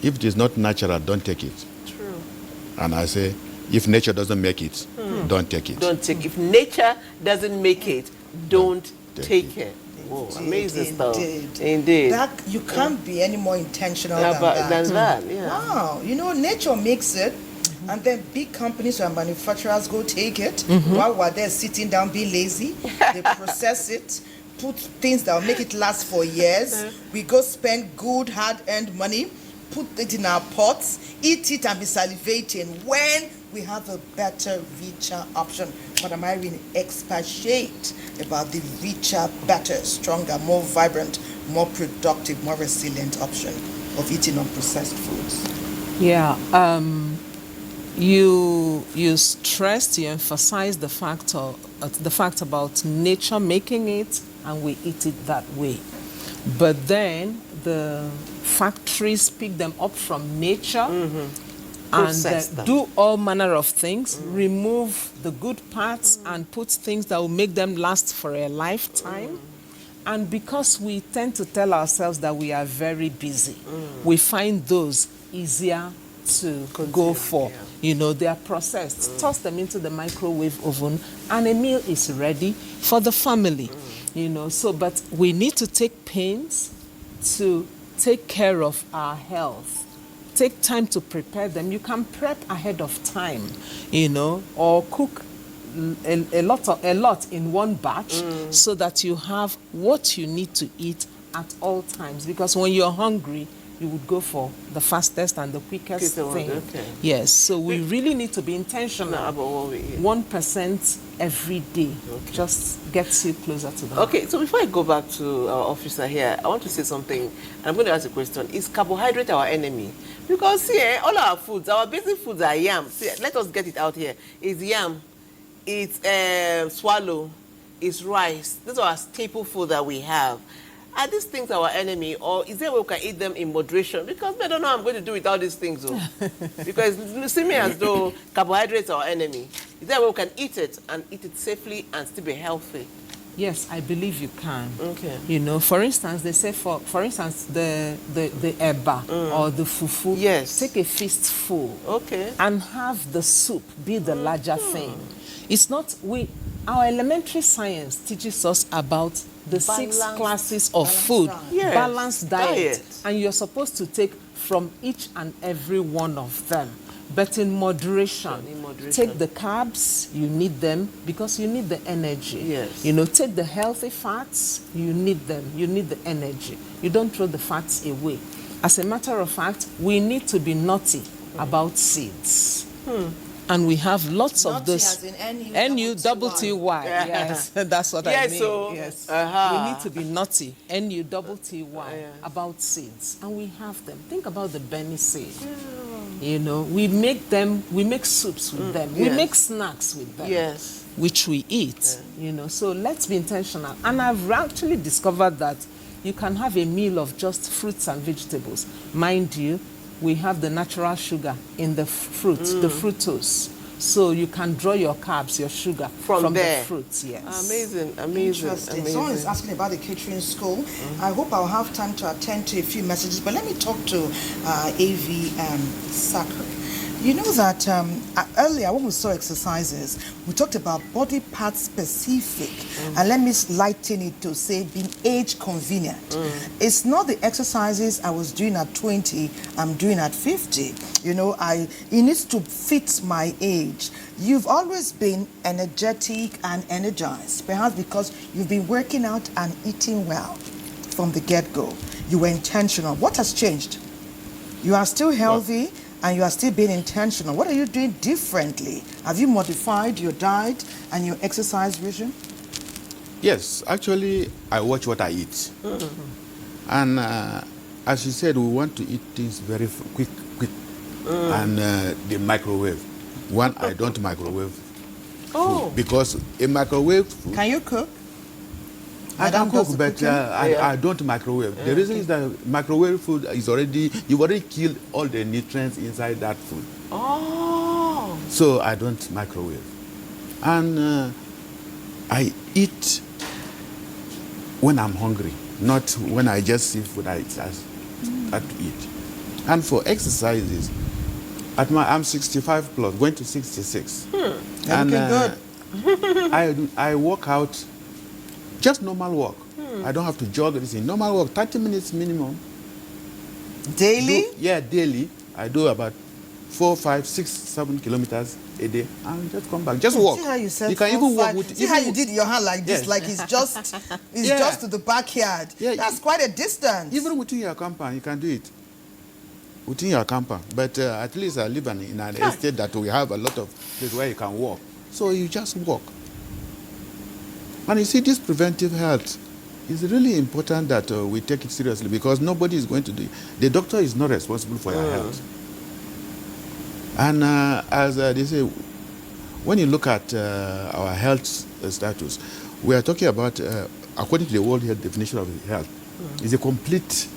if it is not natural, don't take it.
True.
And I say, if nature doesn't make it, don't take it.
Don't take. If nature doesn't make it, don't take it. Whoa, amazing stuff. Indeed.
That you can't be any more intentional
than that. Yeah.
Wow. You know, nature makes it, and then big companies and manufacturers go take it while we're there sitting down being lazy. They process it, put things that will make it last for years. We go spend good, hard-earned money, put it in our pots, eat it and be salivating when we have a better, richer option. Madam Irene, expatiate about the richer, better, stronger, more vibrant, more productive, more resilient option of eating unprocessed foods.
Yeah, you stressed, you emphasized the fact about nature making it, and we eat it that way. But then the factories pick them up from nature and do all manner of things, remove the good parts and put things that will make them last for a lifetime. And because we tend to tell ourselves that we are very busy, we find those easier to go for. Yeah. You know, they are processed. Toss them into the microwave oven and a meal is ready for the family. You know, so, but we need to take pains to take care of our health. Take time to prepare them. You can prep ahead of time, you know, or cook a lot in one batch so that you have what you need to eat at all times. Because when you're hungry, you would go for the fastest and the quickest thing. Okay. Yes, so we really need to be intentional about what we eat. 1% every day just gets you closer to the
Okay, so before I go back to our officer here, I want to say something. And I'm going to ask a question. Is carbohydrate our enemy? Because see, all our foods, our basic foods are yam. See, let us get it out here. It's yam, it's swallow, it's rice. These are our staple food that we have. Are these things our enemy, or is there a way we can eat them in moderation? Because I don't know how I'm going to do without these things, though. Because you see me as though carbohydrates are our enemy. Is there a way we can eat it and eat it safely and still be healthy?
Yes, I believe you can.
Okay.
You know, for instance, they say for instance the eba or the fufu.
Yes.
Take a fistful.
Okay.
And have the soup be the larger thing. It's not our elementary science teaches us about the 6 classes of food, balanced diet, and you're supposed to take from each and every one of them, but in moderation. Take the carbs, you need them because you need the energy.
Yes.
You know, take the healthy fats, you need them, you need the energy. You don't throw the fats away. As a matter of fact, we need to be naughty about seeds. And we have lots of this. N-U-T-T-Y. Yes, that's what I mean.
So,
yes. We need to be naughty, N-U-T-T-Y, about seeds. And we have them. Think about the Benny seed. You know, we make soups with them. We make snacks with them. Which we eat. You know, so let's be intentional. And I've actually discovered that you can have a meal of just fruits and vegetables. Mind you, we have the natural sugar in the fruit, the fructose. So you can draw your carbs, your sugar from the fruits. Yes.
Amazing.
Interesting. Someone is asking about the catering school. I hope I'll have time to attend to a few messages, but let me talk to AV Sakri. You know that earlier when we saw exercises, we talked about body part specific, and let me lighten it to say being age convenient. It's not the exercises I was doing at 20, I'm doing at 50. You know, it needs to fit my age. You've always been energetic and energized, perhaps because you've been working out and eating well from the get-go. You were intentional. What has changed? You are still healthy, and you are still being intentional. What are you doing differently? Have you modified your diet and your exercise regime?
Yes, actually, I watch what I eat. And as you said, we want to eat things very quick. And the microwave. One, I don't microwave food because a microwave food...
Can you cook?
I can cook, but I don't microwave. The reason is that microwave food is you've already killed all the nutrients inside that food.
Oh.
So I don't microwave. And I eat when I'm hungry, not when I just see food I start to eat. And for exercises, I'm 65 plus, going to 66.
And looking
good. I work out, just normal walk. I don't have to jog or anything. Normal walk, 30 minutes minimum.
Daily?
Daily. I do about 4, 5, 6, 7 kilometers a day. And just come back. Just walk.
See how you said
you can even walk with.
See how you did your hand like this, like it's just to the backyard. That's quite a distance.
Even within your compound, you can do it. Within your compound. But at least I live in an estate that we have a lot of places where you can walk. So you just walk. And you see, this preventive health is really important that we take it seriously, because nobody is going to do it. The doctor is not responsible for your health. And as they say, when you look at our health status, we are talking about, according to the World Health definition of health, is a complete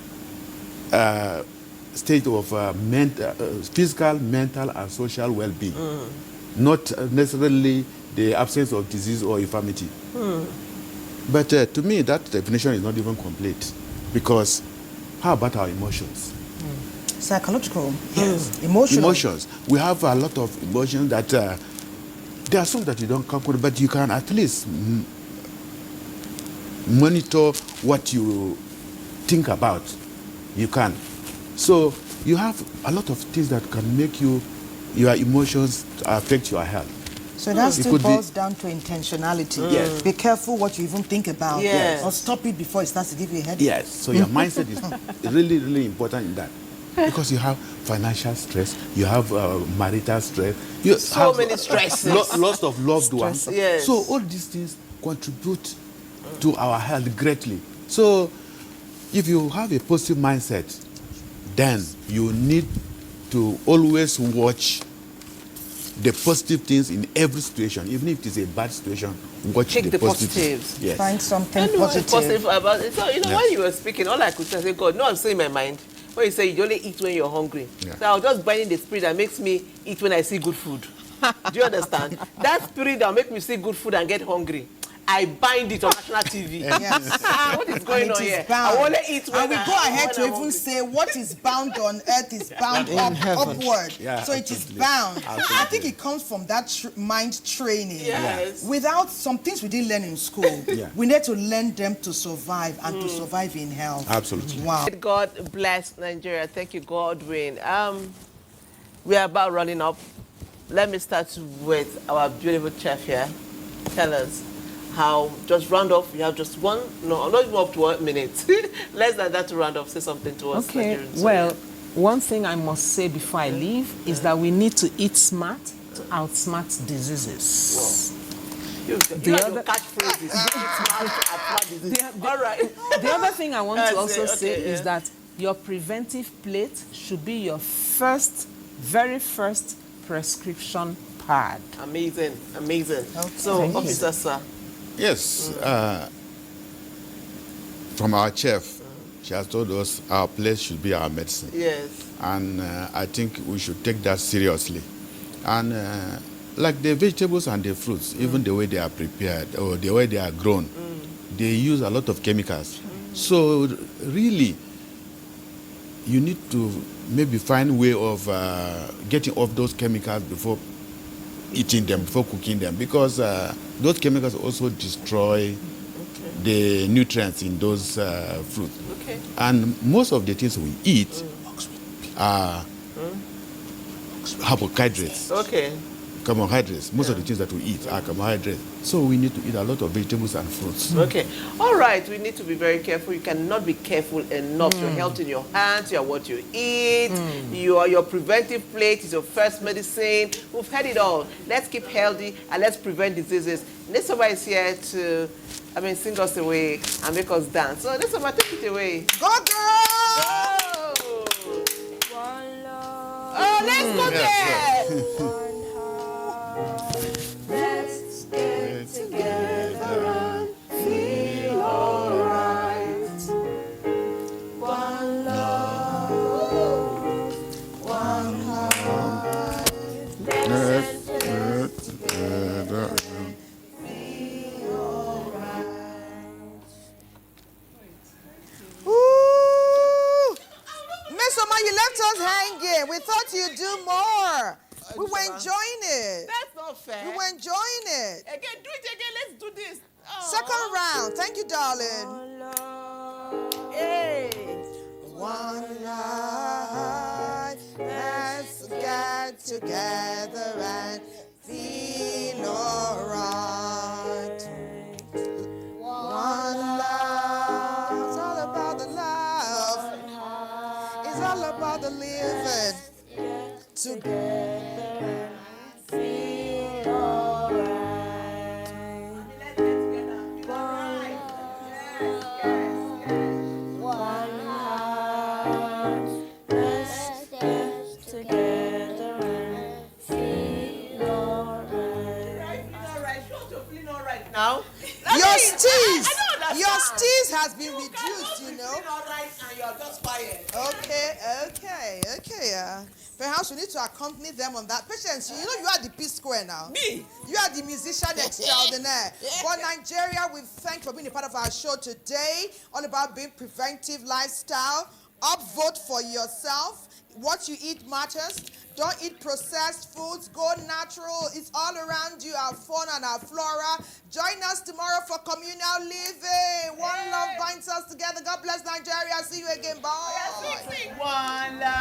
state of physical, mental, and social well-being, not necessarily the absence of disease or infirmity. But to me, that definition is not even complete, because how about our emotions?
Psychological.
Yes.
Emotions.
We have a lot of emotions that there are some that you don't calculate, but you can at least monitor what you think about. You can. So you have a lot of things that can make your emotions affect your health.
So that still boils down to intentionality.
Yes.
Be careful what you even think about.
Yes.
Or stop it before it starts to give you a headache.
Yes. So your mindset is really, really important in that. Because you have financial stress, you have marital stress, you have
many stresses.
Loss of loved ones.
Yes.
So all these things contribute to our health greatly. So if you have a positive mindset, then you need to always watch the positive things in every situation. Even if it is a bad situation, watch the
positives.
Yes.
Find something
positive about it. So,
Yes.
when you were speaking, all I could say, God, no, I'm saying in my mind, when you say you only eat when you're hungry.
Yeah.
So I was just binding the spirit that makes me eat when I see good food. Do you understand? That spirit that makes me see good food and get hungry, I bind it on national TV.
Yes.
What is going on here?
Bound.
I only eat when
and we go ahead to even say what is bound on earth is bound upward.
Yeah,
so it is bound. I think it comes from that mind training.
Yes.
Without some things we didn't learn in school, we need to learn them to survive and to survive in health.
Absolutely.
Wow.
God bless Nigeria. Thank you, Godwin. We are about running up. Let me start with our beautiful chef here. Tell us how, just round off, you have just one, no, not even up to 1 minute. Less than that to round off. Say something to us.
Okay,
Nigerians.
well, one thing I must say before I leave is that we need to eat smart to outsmart diseases.
You have your catchphrases. All right.
The other thing I want to also say
okay,
is that your preventive plate should be your very first prescription pad.
Amazing, amazing.
Okay.
So, Officer Sir.
Yes. From our chef, she has told us our place should be our medicine.
Yes.
And I think we should take that seriously. And like the vegetables and the fruits, even the way they are prepared or the way they are grown, they use a lot of chemicals. So really, you need to maybe find a way of getting off those chemicals before eating them, before cooking them, because those chemicals also destroy the nutrients in those fruits.
Okay.
And most of the things we eat are carbohydrates.
Okay.
Carbohydrates. Most of the things that we eat are carbohydrates. So we need to eat a lot of vegetables and fruits.
Okay. All right. We need to be very careful. You cannot be careful enough. Your health in your hands. You are what you eat. Your preventive plate is your first medicine. We've had it all. Let's keep healthy and let's prevent diseases. This somebody is here to, sing us away and make us dance. So this somebody, take it away.
Go, girl!
Go! Oh, let's go there!
Let's get together and feel all
Ooh! Miss Oma, you left us hanging. We thought you'd do more. We were enjoying it.
That's not fair.
We were enjoying it.
Again, do it again. Let's do this.
Second round. Thank you, darling.
Hey.
One life, let's get together and feel alright. One love, it's all about the love. It's all about the living together and feel alright. One heart, let's get together and feel alright.
Now,
Your steez has been reduced, you know.
And you're just quiet.
Okay. Perhaps we need to accompany them on that. Patience, you know you are the P Square now.
Me?
You are the musician extraordinaire. But Nigeria, we thank you for being a part of our show today. All about being preventive lifestyle. Upvote for yourself. What you eat matters. Don't eat processed foods. Go natural. It's all around you, our fauna and our flora. Join us tomorrow for communal living. One love binds us together. God bless Nigeria. See you again. Bye.
One love.